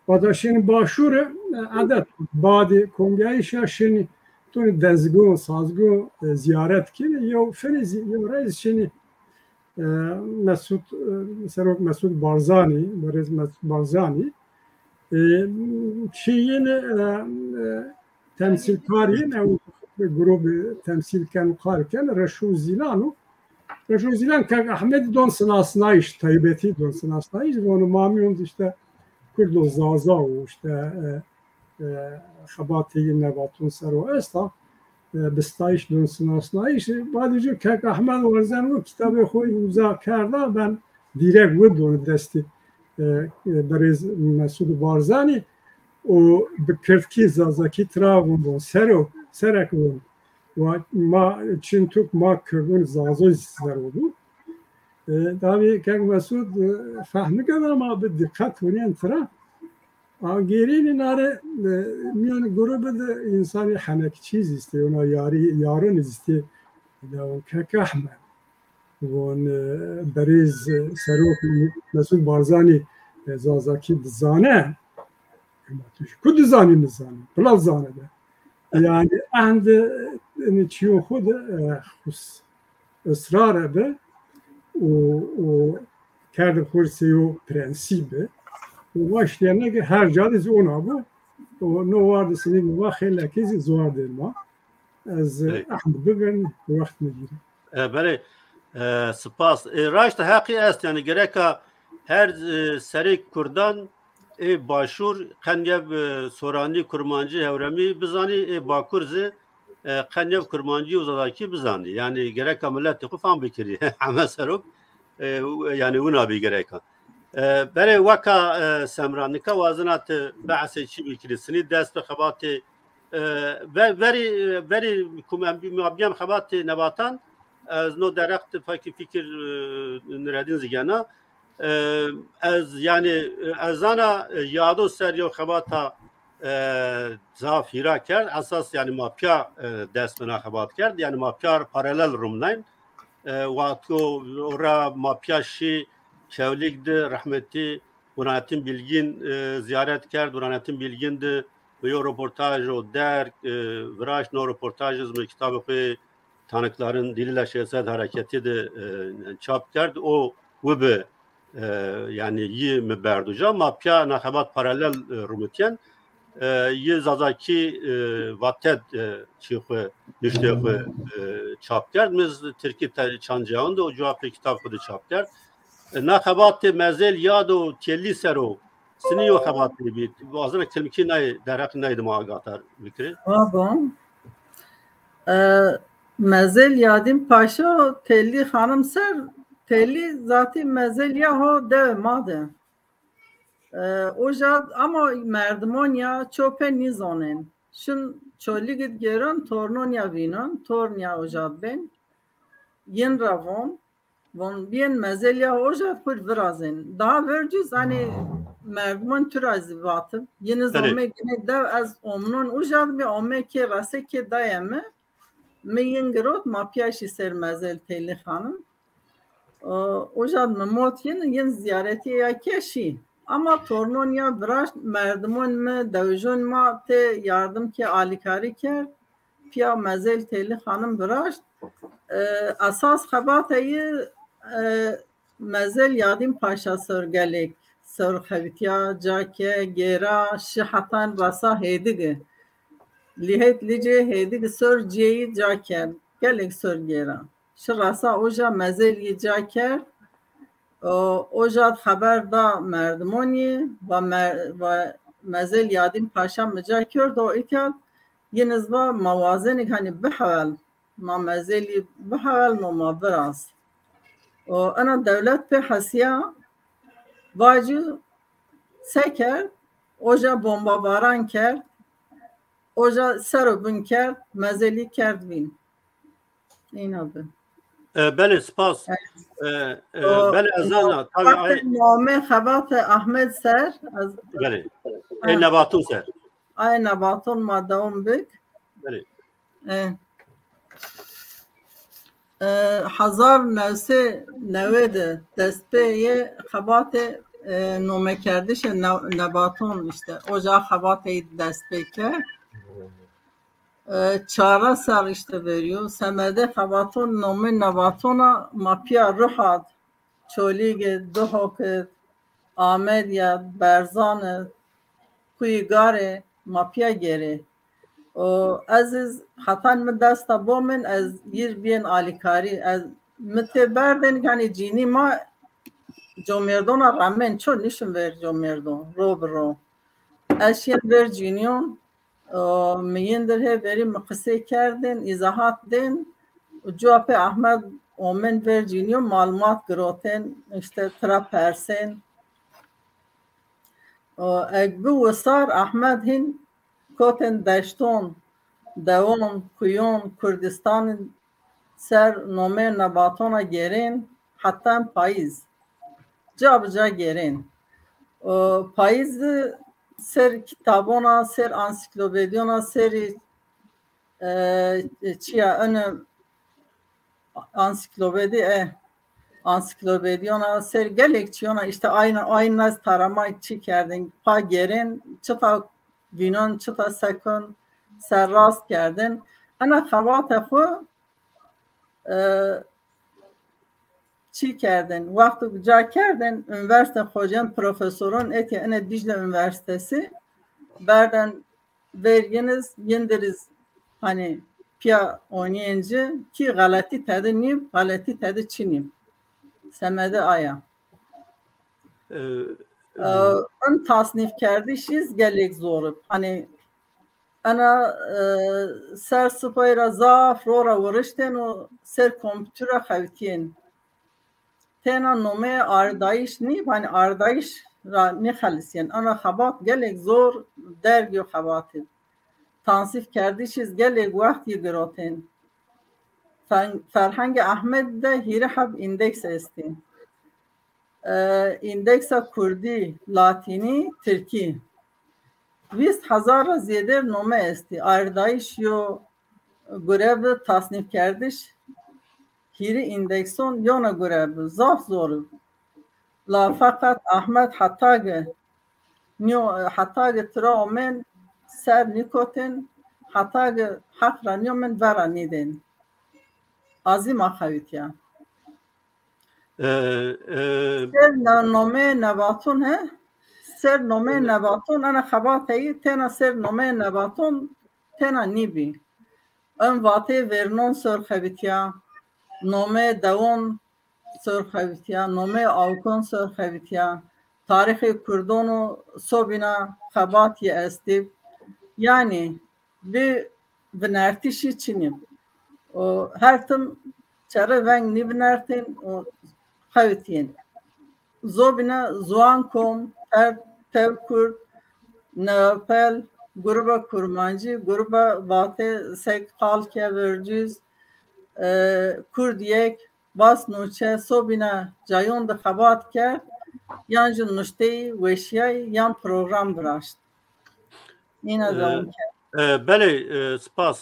Badaşın başvuru adet badi kombiyayı şimdi tuni dezgûn sazgûn ziyaret kiri yo feniz yo reis şimdi Mesut Serok Mesut Barzani Barez Mesut Barzani şeyin temsilkariyin ev grubu temsilken karken Reşu Zilanu Reşu Zilan kak Ahmet don sınasnayış taybeti don sınasnayış onu mamyon işte Kurdo Zaza işte xabateyin nebatun sero esta bistayış don sınasnayış badece kak Ahmet Varzen o kitabı koy imza kerda ben direkt bu don desti Barez Mesut Barzani o bikirtki zazaki travun sero serakun ve ma çintuk ma kırgın zazo sizler oldu. Tabii kak Mesut fahmi kadar ama bir dikkat veren tara gerinin nare miyan grubu da insanı hanek çiz istiyor ona yarın istiyor kak Ahmet ون بریز سروک مسعود بارزانی زازاکی دزانه کد دزانی نزانه بلا زانه ده yani اند نچیو خود ısrar be o kerdi kursiyo prensibi o başlayana ki her cadiz ona bu o no vardı senin bu vakille kezi zor değil ma az ahmed bugün vakit ne gire
böyle spas raşta hakkı est yani gereka her seri kurdan başur kenge sorani kurmancı evremi bizani bakurzi قنیب کرمانجی و زداکی بزنی یعنی گرک ملت خو فهم بکری همه سرک یعنی اونا بی گرک برای وکا سمرانیکا وازنات بحث چی بکری سنی دست به خبات وری کمیم خبات نباتان از نو درخت فکر نردین زیانا از یعنی از آن یادو سریع خباتا زافیرا کرد اساس یعنی مافیا دست به نخبات کرد یعنی مافیا پارالل روملاین وقتی را مافیا شی چولیک ده رحمتی ورانتین بیلگین زیارت کرد ورانتین بیلگین ده به یو رپورتاج و در وراش نو رپورتاج از کتاب خوی tanıkların diliyle şehzad hareketi de çap kerdi o ve yani yi meberduca mapya nakabat paralel rumutyen yi zazaki vatet çiğe nişte çap kerdi biz Türkiye çancağın da o cevaplı kitap kudu çap kerdi nakabat mezel ya da kelli sero siniyo kabat bir bazı kelmeki nay derak naydı muagatar fikri
Babam Mezel yadim paşa telli hanım ser telli zaten mezel ya ho de made oja ama merdimon ya çopen nizonen şun çolli git geran tornon ya vinan torn ya oja ben yen ravon von bien mezel ya oja pur virazen daha vercüz hani merdimon türazı vatı yeni zome gene de az omnon oja bir ome ke rase ke dayeme میین گروت مافیاشی سر مزل تیلی خانم اوجاد مموت ین زیارتی یا کشی اما تورنون یا براش مردمون ما دوجون ما ته yardım ki alikari کرد پیا مزل تیلی خانم براش اساس خباتایی مزل یادیم پاشا سر گلک سر خویتیا جاکه گیرا شحطان راسا هیدگه lihet lice heydi sor ceyi jaker gelek sor gera şrasa oja mezel jaker oja haber da merdmoni ve mezel yadim paşa mejaker do ikat yenizva mavazenik hani behal ma mezeli behal ma biraz o ana devlet pe hasiya vacı seker oja bomba varan ker oja serobun kerd mezeli kerd bin این adı
بله سپاس بله از آن
tabii نامه خبات احمد سر از
بله این نباتون سر
ay نباتون ما دوم بک
بله
1990 دسته خبات نامه کردش نباتون işte oja خبات دسته کرد çara sar işte veriyor. Semede xabatun nomi nabatuna mapya ruhat çolige dohoket Ahmedya Berzane kuygare mapya gere o aziz hatan mı dasta bomen az yir bien alikari az müteberden yani cini ma jomerdona ramen ço nişin ver jomerdon robro eşyen ver cinyon میندر he veri mıkıse kerdin izahat din cevap Ahmet omen verciniyor malumat groten işte trapersen bu vasar Ahmet hin koten daşton devam kuyon Kürdistan'ın ser nome nabatona gerin hatta payız cabca gerin payız ser kitabona, ser ansiklopediyona, ser çiya önü ansiklopediyona, ser gelekçiyona işte aynı tarama çikerdin, pa gerin, çıta günün, çıta sekun, ser rast kerdin. Ana xavat xo çi kerdin, vakti ca kerdin, üniversite hocam profesörün eti ene Dicle Üniversitesi berden verginiz yendiriz hani pia oynayınca ki galati tadı nim, galati tadı çinim. Semede aya. Ön tasnif kerdişiz gelek zorup. Hani انا سر سپایرا زاف رو ورشتن و سر کامپیوتر خویتین تینا نومه آردایش نی بانی آردایش را نخلصین انا خبات گلک زور درگی و خباتی تنصیف کردی چیز گلک وقتی گروتین فرهنگ احمد ده هیره حب ایندکس استین ایندکس کردی لاتینی ترکی 20,000 زیاده نومه استی آردایش یو گره تصنیف کردش هیری ایندکسون یا نه گره زاف زور لا فقط احمد حتی ترا من سر نیکوتن حتی حق رانیو من ورا نیدن عظیم آخویتیا سر نومه نباتون ها سر نومه نباتون انا خباتهی تینا سر نومه نباتون تینا نیبی ام واته ورنون سر خویتیا نومه دوم سر خویتیا نومه آوکون سر خویتیا تاریخ کردون و صوبینا خباتی استی yani bir binertişi çinim o her tım çare ven ni binertin o haytiyen zobina zuankom tevkur nepal gruba kurmancı gruba vate sek halke verciz kurdiyek bas noçe sobina cayon da xabat ke yancı nuşteyi veşiyay yan program bıraşt yine zaman ke
بله سپاس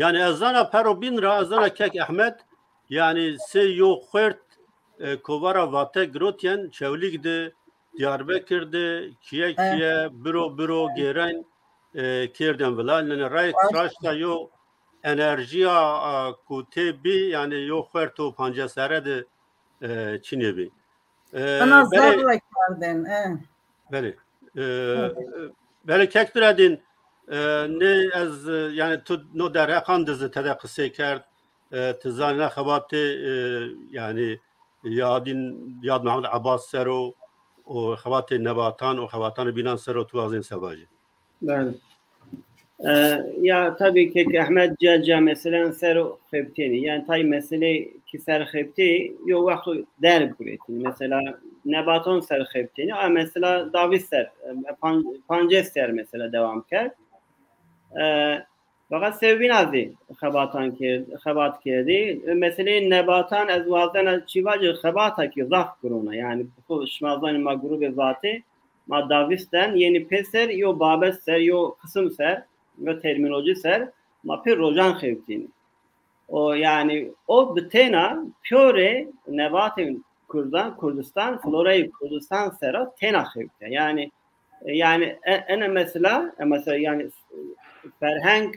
یعنی ازانا پرو بین را ازانا کک احمد یعنی سی یو خورد کوارا واته گروتین چولیک ده دیاربکر ده کیه برو گیرن کردن ولا لن رای تراشتا یو انرژیا کوته بی یعنی یو خورد تو پنجه سره ده چینه بی
bana zarla kardın
بله بله کک دردین نه از یعنی تو نو در اقاندز تده قصه کرد تزانه خبات یعنی یاد محمد عباس سرو و خبات نباتان و خباتان بینان سرو تو از این سواجه
بله ya tabii ki Ahmet Caca mesela ser xebteni yani tay mesele ki ser xebti yo vakti der kuretini mesela nebaton ser xebteni ama mesela Davis ser pances ser mesela devam ker fakat sevbin azı xebat kerdi mesela nebatan az vazdan çivacı xebata ki zaf kuruna yani bu şmazdan ma grubu zati ma Davis'ten yeni peser yo babes ser yo kısım ser ve terminoloji ser ma per rojan xevtini o yani o bitena pure nebatin Kurdistan florayı Kurdistan sera tena xevte yani ene mesela yani ferhang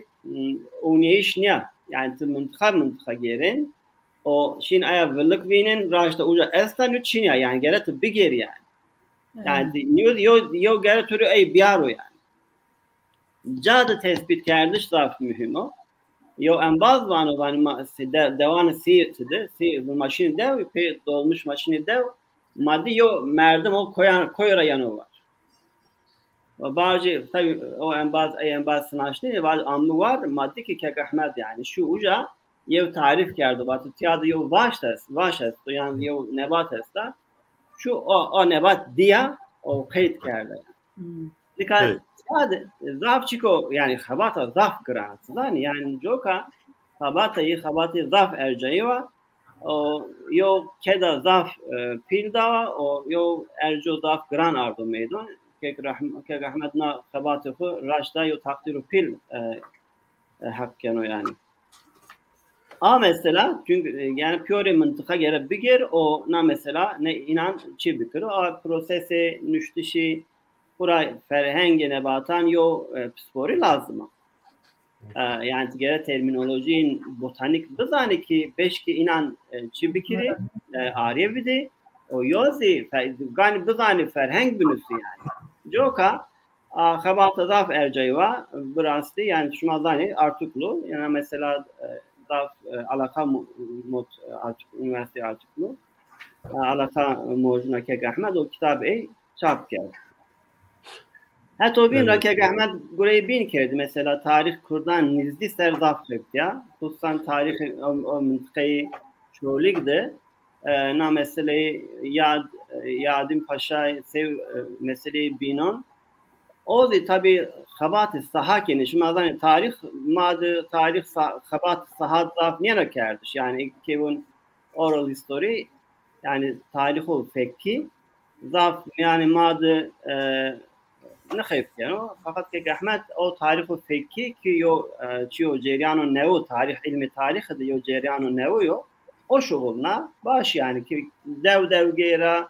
uniyiş niye yani mıntıka gerin o şin aya vırlık vinin raşta uca estan üçün yani geret bir geri yani yo geret türü ey biyaro yani Cadı tespit kerdiş zarf mühim o. Yo en bazı vanı devanı siyirtidir. Bu maşini dev, dolmuş maşini dev. Maddi yo merdim o koyara yanı var. Bazı tabi o en bazı sınaş değil, bazı anlı var. Maddi ki kek Ahmet yani şu uca yev tarif kerdi. Batı tiyadı yo vaşes yani yo nebat esta. Şu o nebat diye o kayıt kerdi. Dikkat hadi zaf çiko yani xabata zaf granatı yani joka xabatı zaf erceği var o yo keda zaf pilda o yo erco zaf gran ardu meydun kek Ahmet na xabatı raşta yo takdiru pil hakkeno yani a mesela çünkü yani pure mıntıka gere bigir o na mesela ne inan çi bikir o prosesi nüştişi buraya ferhenge nebatan yo psikori lazım. Yani gene terminolojinin botanik bizani ki beşki inan çibikiri ariye bidi o yozi gani bizani ferheng binüsü yani. Joka xabata zaf ercayva burası yani şumazani artiklu yani mesela zaf alaka mod üniversite artiklu alaka mojuna kek Ahmet o kitabı çap geldi. Hatta bin Rakek Ahmet burayı bin kerdi. Mesela tarih kurdan nizdi ser zaf ya. Hususan tarih o mıntıkayı çoğuligdi. Na meseleyi Yadim Paşa sev meseleyi binon. O da tabi xabat saha geniş. Mazan tarih xabat saha zaf niye rakerdiş? Yani kevun oral history yani tarih o fekki zaf yani madı ne xeyf yani fakat ki Ahmet o tarih o fekki ki yo çiyo ceryanı nevo tarih ilmi tarih de yo ceryanı nevo yo o şoğulna baş yani ki dev gera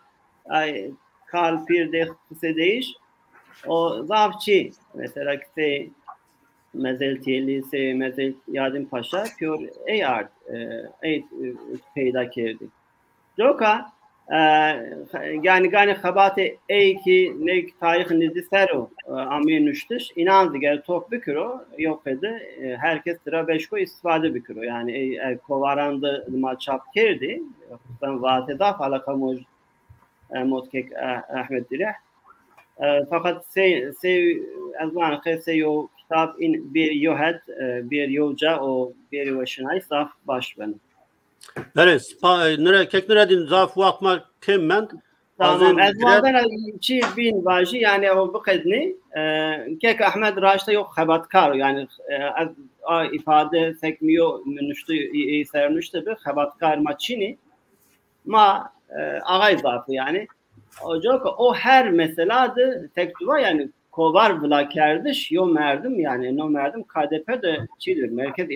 Karl Pirde kısa değiş o zafçı mesela ki mezeltiyeli se mezel Yadim Paşa pür art peyda kerdi. Joka yani gani xabate ki ne tarih nizi sero amin nüştüş inandı gel tok bükürü yok edi herkes sıra beşko istifade bükürü yani kovarandı maçap kerdi ben vateda falakamoz motkek Ahmet Direh fakat ezvan kese yo kitap in bir yohet bir yoca o bir başına saf baş ben.
Evet, nere keknere din zaf vakma kimmen.
Tamam. Ezvandan çi bin vajı yani o bu kadni kek Ahmet Raş'ta yok xabatkar yani ifade sekmiyor münüştü sermüştü bir xabatkar maçini ma ağay zafı yani o her meseladı tektuva yani kovar vla kerdiş yo merdim yani no merdim KDP de çilir merkez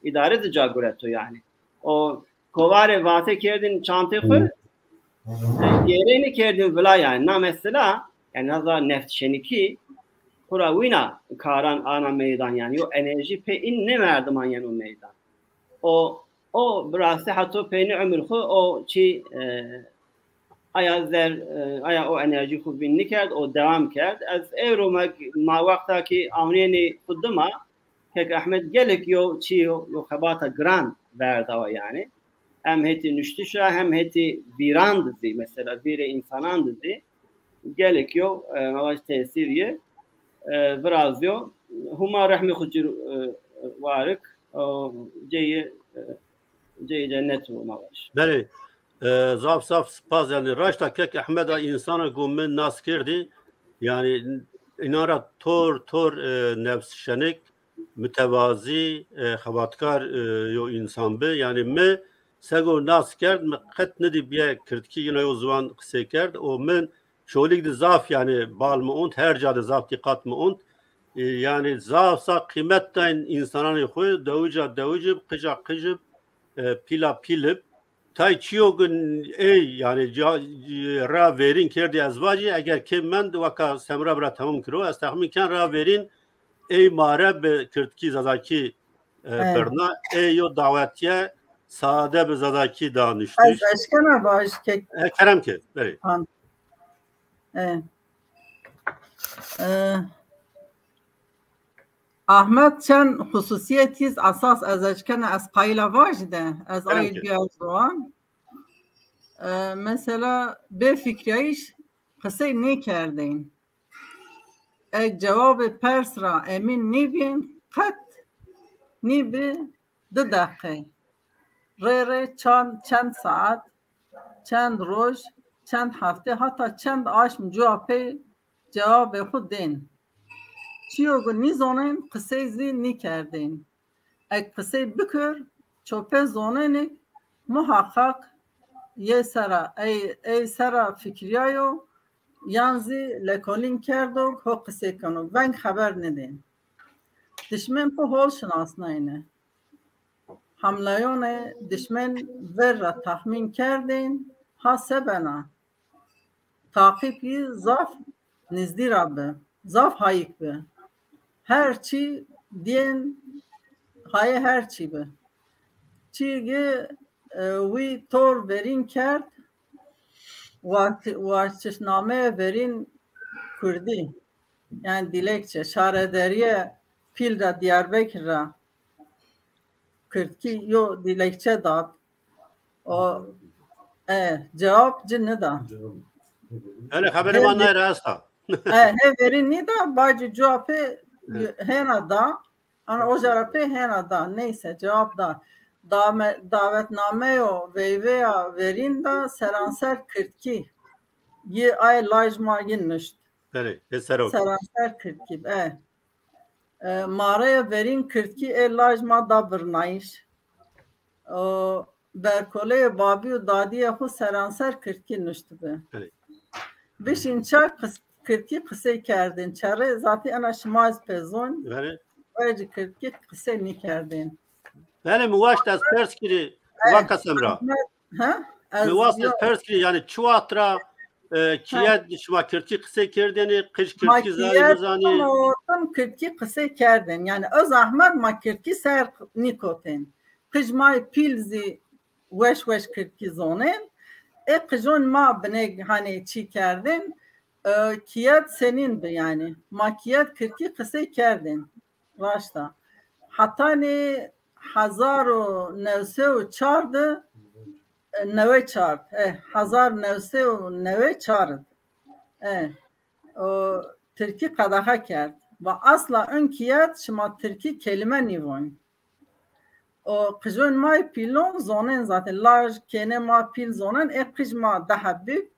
idare de cagureto yani o kovare vate kerdin çantayı yerini kerdin vla yani na mesela yani nazar neft şeniki kura wina karan ana meydan yani o enerji pe in ne merdim yani o meydan o burası hatta peyni ömrü o çi aya o enerji xu bin nikerd o devam kerd az evro ma vakta ki amreni kudma kek Ahmet gelek yo çi yo xabata gran verda yani hem heti nüştüşa hem heti virandı mesela bir insanandı gelek yo mavaş tesiriye biraz yo huma rahmi xujir varık ceyi cennet mavaş.
Beri zaf spaz yani raşta kek Ahmet'a insana gümmen nas kerdi yani inara tor nefs şenik mütevazi xabatkar yo insan be yani me sego nas kerd me qet nedi biye kirdki yine o zaman kısa kerd o men şolik de zaf yani bal mı ont her cadı zaf dikkat mı ont yani zafsa kıymetten insanın koy davuca kıcıp pila pilip tay çiyogun yani ra verin kerdi azvacı eğer kimmen vaka semra bra tamam kiro estahmin kan ra verin mare be kirdki zadaki berna yo davetiye sade be zadaki danıştı.
Az aşkına baş kek.
Kerem ki beri.
Ahmet çen hususiyetiz asas az aşkına az payla vajde az ayıl biazroan mesela be fikriyiş kısay ne kerdin cevabı persra emin nibin kat nibi de dakika re çand saat çand roj çand hafte hatta çand aşm cevabı xud din چیو نیزانن قصه زی نکردین اگه قصه بکر چوپه زانن محقق یه سرا ای سرا فکریایو یانزی لکالین کردو که قصه کنو ونگ خبر ندین دشمن په حال شناسنا اینه حملایان دشمن ور را تخمین کردین ها سبنا تاقیبی ضعف نزدی را به ضعف هایک به her çi diyen hayır her çi be çi we tor verin kert vaçname verin Kurdi yani dilekçe şarederiye pilra Diyarbakır'a Kürtki yo dilekçe dat o cevap cinne da
öyle haberim anlayır hasta
Heverini da bacı cevapı hena da ana o cevapı hena da neyse cevap da davetname o veya verin da seranser 42 ye ay lajma ginmişt.
Evet, eserok.
Seranser 42 Maraya verin 42 lajma da birnayiş. Berkole babi dadiye xu seranser 42 nişti be.
Evet.
Beşinça 42 kısa kerdin. Çare zaten ana şmaz pezon.
Evet.
Ayrıca 42 kısa ne kerdin.
Yani muvaş da perskiri vakasemra.
Ha?
Muvaş da perskiri yani çuatra kiyad şma 42 kısa kerdini kış 42 zani bizani.
Tam 42 kısa kerdin. Yani öz Ahmet ma 42 ser nikotin. Kıjmay pilzi weş 42 zonen. Kıjon ma bine hani çi kerdin. Kiyat senin yani. Makiyat 42 kısa kerdin. Raşta. Hatta ne 1904 neve çard. 1904 çard. Türkiye kadaha kerd. Ve asla ön kiyat şima Türkiye kelime nivoyn. O kıjon may pilon zonen zaten large kene ma pil zonen kıjma daha büyük.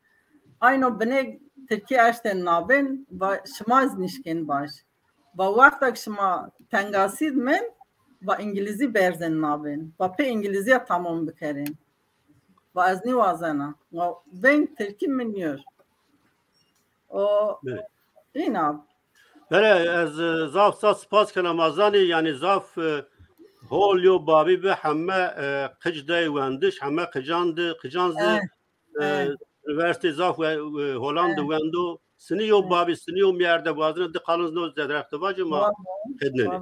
Aynı bine Türkiye açten nabin ve şmaz nişken baş. Ve vaktak şma tengasid men ve İngilizce berzen nabin. Ve pe İngilizce tamam bikerin. Ve az ni vazana. Ve ben Türkiye minyor. O این ab.
Böyle az zaf spas kanam azani yani zaf holyo babi be hamme kıcday wendiş hamme kıcandı üniversite zaf ve Hollanda wendo siniyo babi siniyo yerde bazına de kalınız no zedrekte bacı ma kedneni.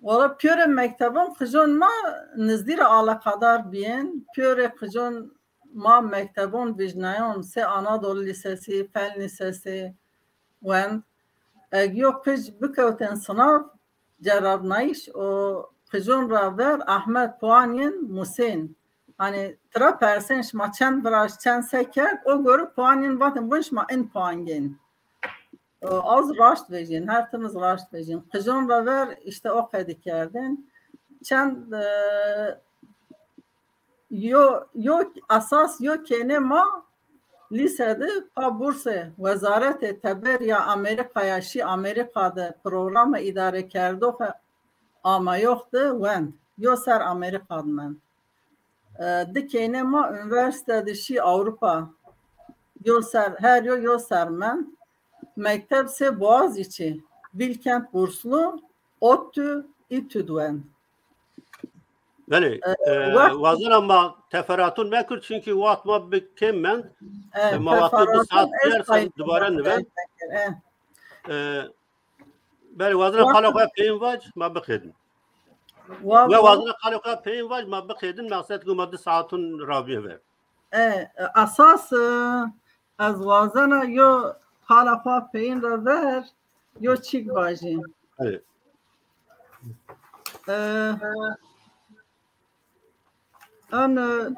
Valla piyore mektebim kıjon ma nizdir alakadar biyen piyore kıjon ma mektebon vijnayon se Anadolu Lisesi, Fen Lisesi wend egiyo kıj bikevten sınav cerabnayiş o kıjon raver Ahmet Puanyen Musin hani tra persenş ma çend braş çend seker o görü Puanyen vatın bunş ma en puan gen az raşt vejin her temiz raşt vejin kıjon raver işte o kedikerden çend yo asas yo kene ma lisede pa burse Vezaret Teberiya Amerika'ya şi Amerika'da programı idare kerdo ama yoktu wend yo ser Amerika'dan de kene ma üniversitede şi Avrupa yo ser her yo ser men mektepse Boğaziçi Bilkent burslu ODTÜ İTÜ wend.
Yani vazın ama teferruatın mekür çünkü vatma bekemmen mavatı bu saat yersen duvaren ben böyle vazına kalaka peyin var ma bekledin ve vazına kalaka peyin var ma bekledin maksat kumadı saatun rabiye ver
asas az vazına yo kalaka peyin ra ver yo çik bajin
evet
Ana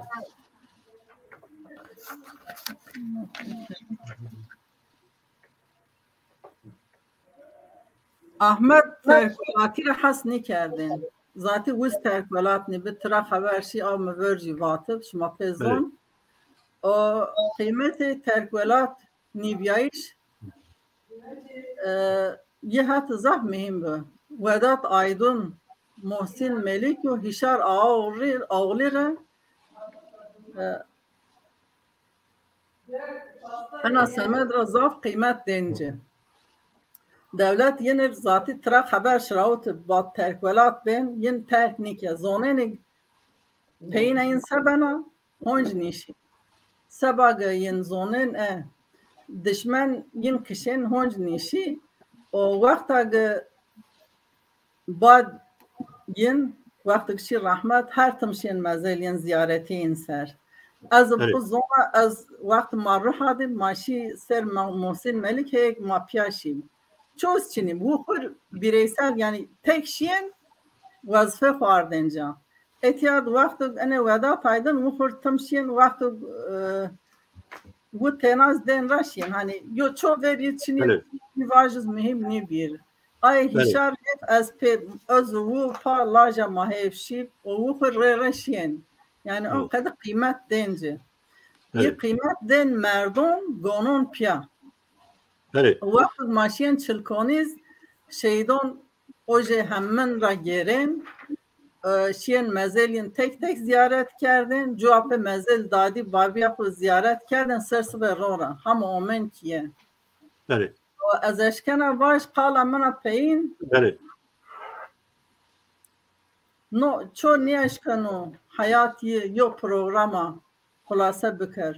Ahmet terkulatir hasni kerdin. Zaten wiz terkulat ne bitra haberşi av meverci vatib şma pezon. O kıymeti terkulat nivyayış yehat zah mühim bu. Vedat Aydın Muhsin Melik ve Hişar Ağlir ana Samed Razaf kıymet deyince devlet yine zati tra haber şraut bat terkvelat ben yin teknik zonen peyna in sabana honj nişi sabaga yin zonen düşman yin kişen honj nişi o vakta bad yin vakti kişi rahmet her tımşin mezelin ziyareti inser az bu zona az vakt marruh adım maşi ser Muhsin Melik hek mapyaşim çoğuz çinim bu bireysel yani tek şeyin vazife fardınca etiyad vakti ene Vedat Aydın muhur tımşin vakti bu tenaz den raşyen hani yo çok veri çini vajız mühim ne bir ay hişar hep az pe az bu pa laja mahevşi o bu raşyen yani o kadar kıymet dence bir kıymet den merdom gonun pya وقت ماشین چلکانیز شیدان اوجه همون را گیرن شین مزلین تک تک زیارت کردن جواب مزل دادی بابیا خود زیارت کردن سرس به رورا هم اومن کیه و از اشکنا باش قالا منا پین نو چو نیشکنو حیاتی یو پروگراما خلاصه بکر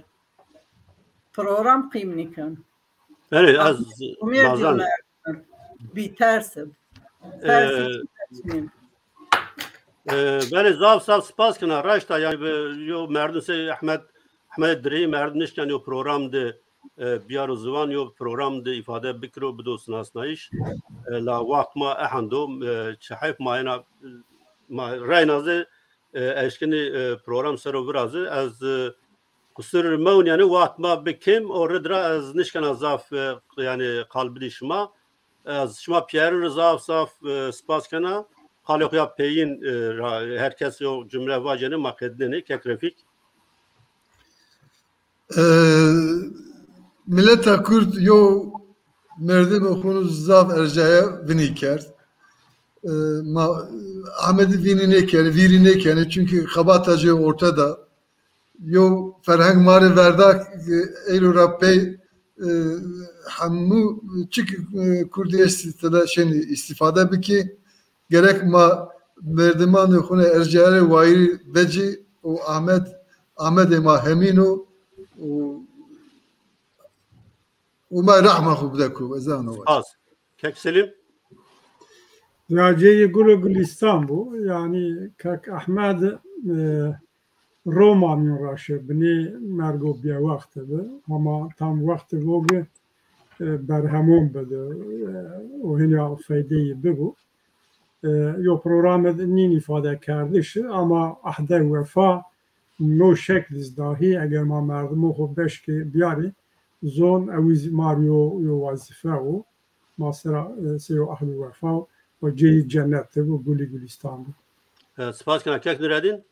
پروگرام قیم نیکن
Evet, az
bazen bir tersim.
Beni zav spas kına raşta yani yo merdin se Ahmet Diri merdiniş yani yo programdı biyar uzvan yo programdı ifade bikro bidosun asnayış la vakt ma ehando çahif mayna raynazı eşkini program sero birazı az kusur maun yani vakt ma bikim o redra az nişkan azaf yani kalbi şma az şma Pierre zaf spas kana Halukya peyin herkes o cümle vaceni makedeni kekrefik.
Milleta Kurd yo merdim okunu zaf ercaya vini kert. Ahmet'i vini ne kere çünkü kabatacı ortada. Yo ferhang mari verdak elu rappey hamu çık Kurdiyes'te şeyini istifade biki gerek ma merdiman khune erjare vairi veci o Ahmet ma hemino o ma rahma khubdaku ezano
az kek Selim
Raciye Gülistan bu yani kak Ahmet Roma raşı bini mergo bir vakti ama tam vakti voge berhamon bede o hina faydeyi bu yo programı nini ifade kardış ama ahde vefa no şekliz dahi eğer ma merdumu xo beş ki biyari zon aviz Mario yo vazife o masra seyo ahlu vefa ve ceyi cennette bu Gülistan'da.
Spas kana kek neredin?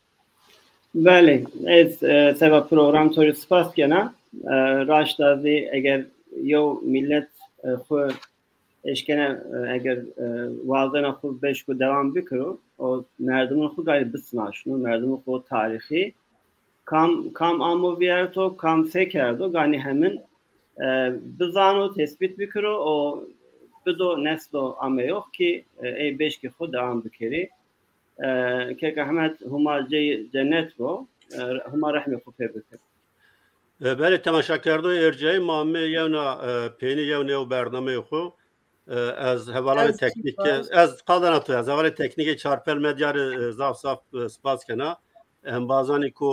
Bəli, ez seva program toru spas kana raştazi eğer yo millet xo eşkene eğer valdana xo beş ko devam bikro o merdimin xo gayri bisna şunu merdimin xo tarihi kam amovierto kam fekerdo gani hemin bizano tespit bikro o bido neslo ama yok ki ey beş ki xo devam bikeri kek Ahmet huma cennet bu huma rahmi xo bikeri
Bəli temaşakardo erceği mamme yevna peyni yevna o bername xo از حوالات تکنیک از قادنا تو از حوالات تکنیک چارپل مدیار زاف سپاس کنا هم بازانی کو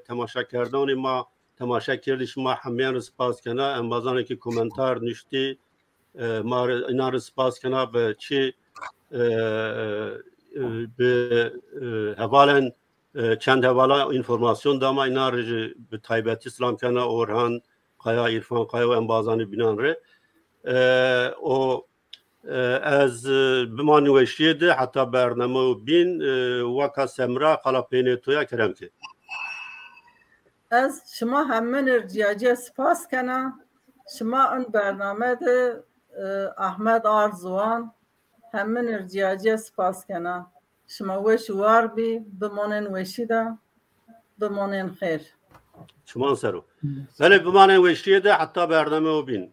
تماشا کردن ما تماشا کردش ما همیان سپاس کنا هم بازانی که کومنتار نشتی ما اینا رو سپاس کنا به چی به حوالن چند حوالا انفورماسیون داما اینا رو به تایبتی سلام کنا اورهان قایا عرفان قایا هم بازانی بینان ره o از بمانوشیه ده حتی برنامه بین وکا سمرا قلپینه تویا کرم که
از شما همه ارجیاجی سپاس کنم شما اون برنامه ده احمد آرزوان همه ارجیاجی سپاس کنم شما وش وار بی بمانن وشی ده بمانن خیر
شما سرو ولی بمانوشیه ده حتی برنامه بین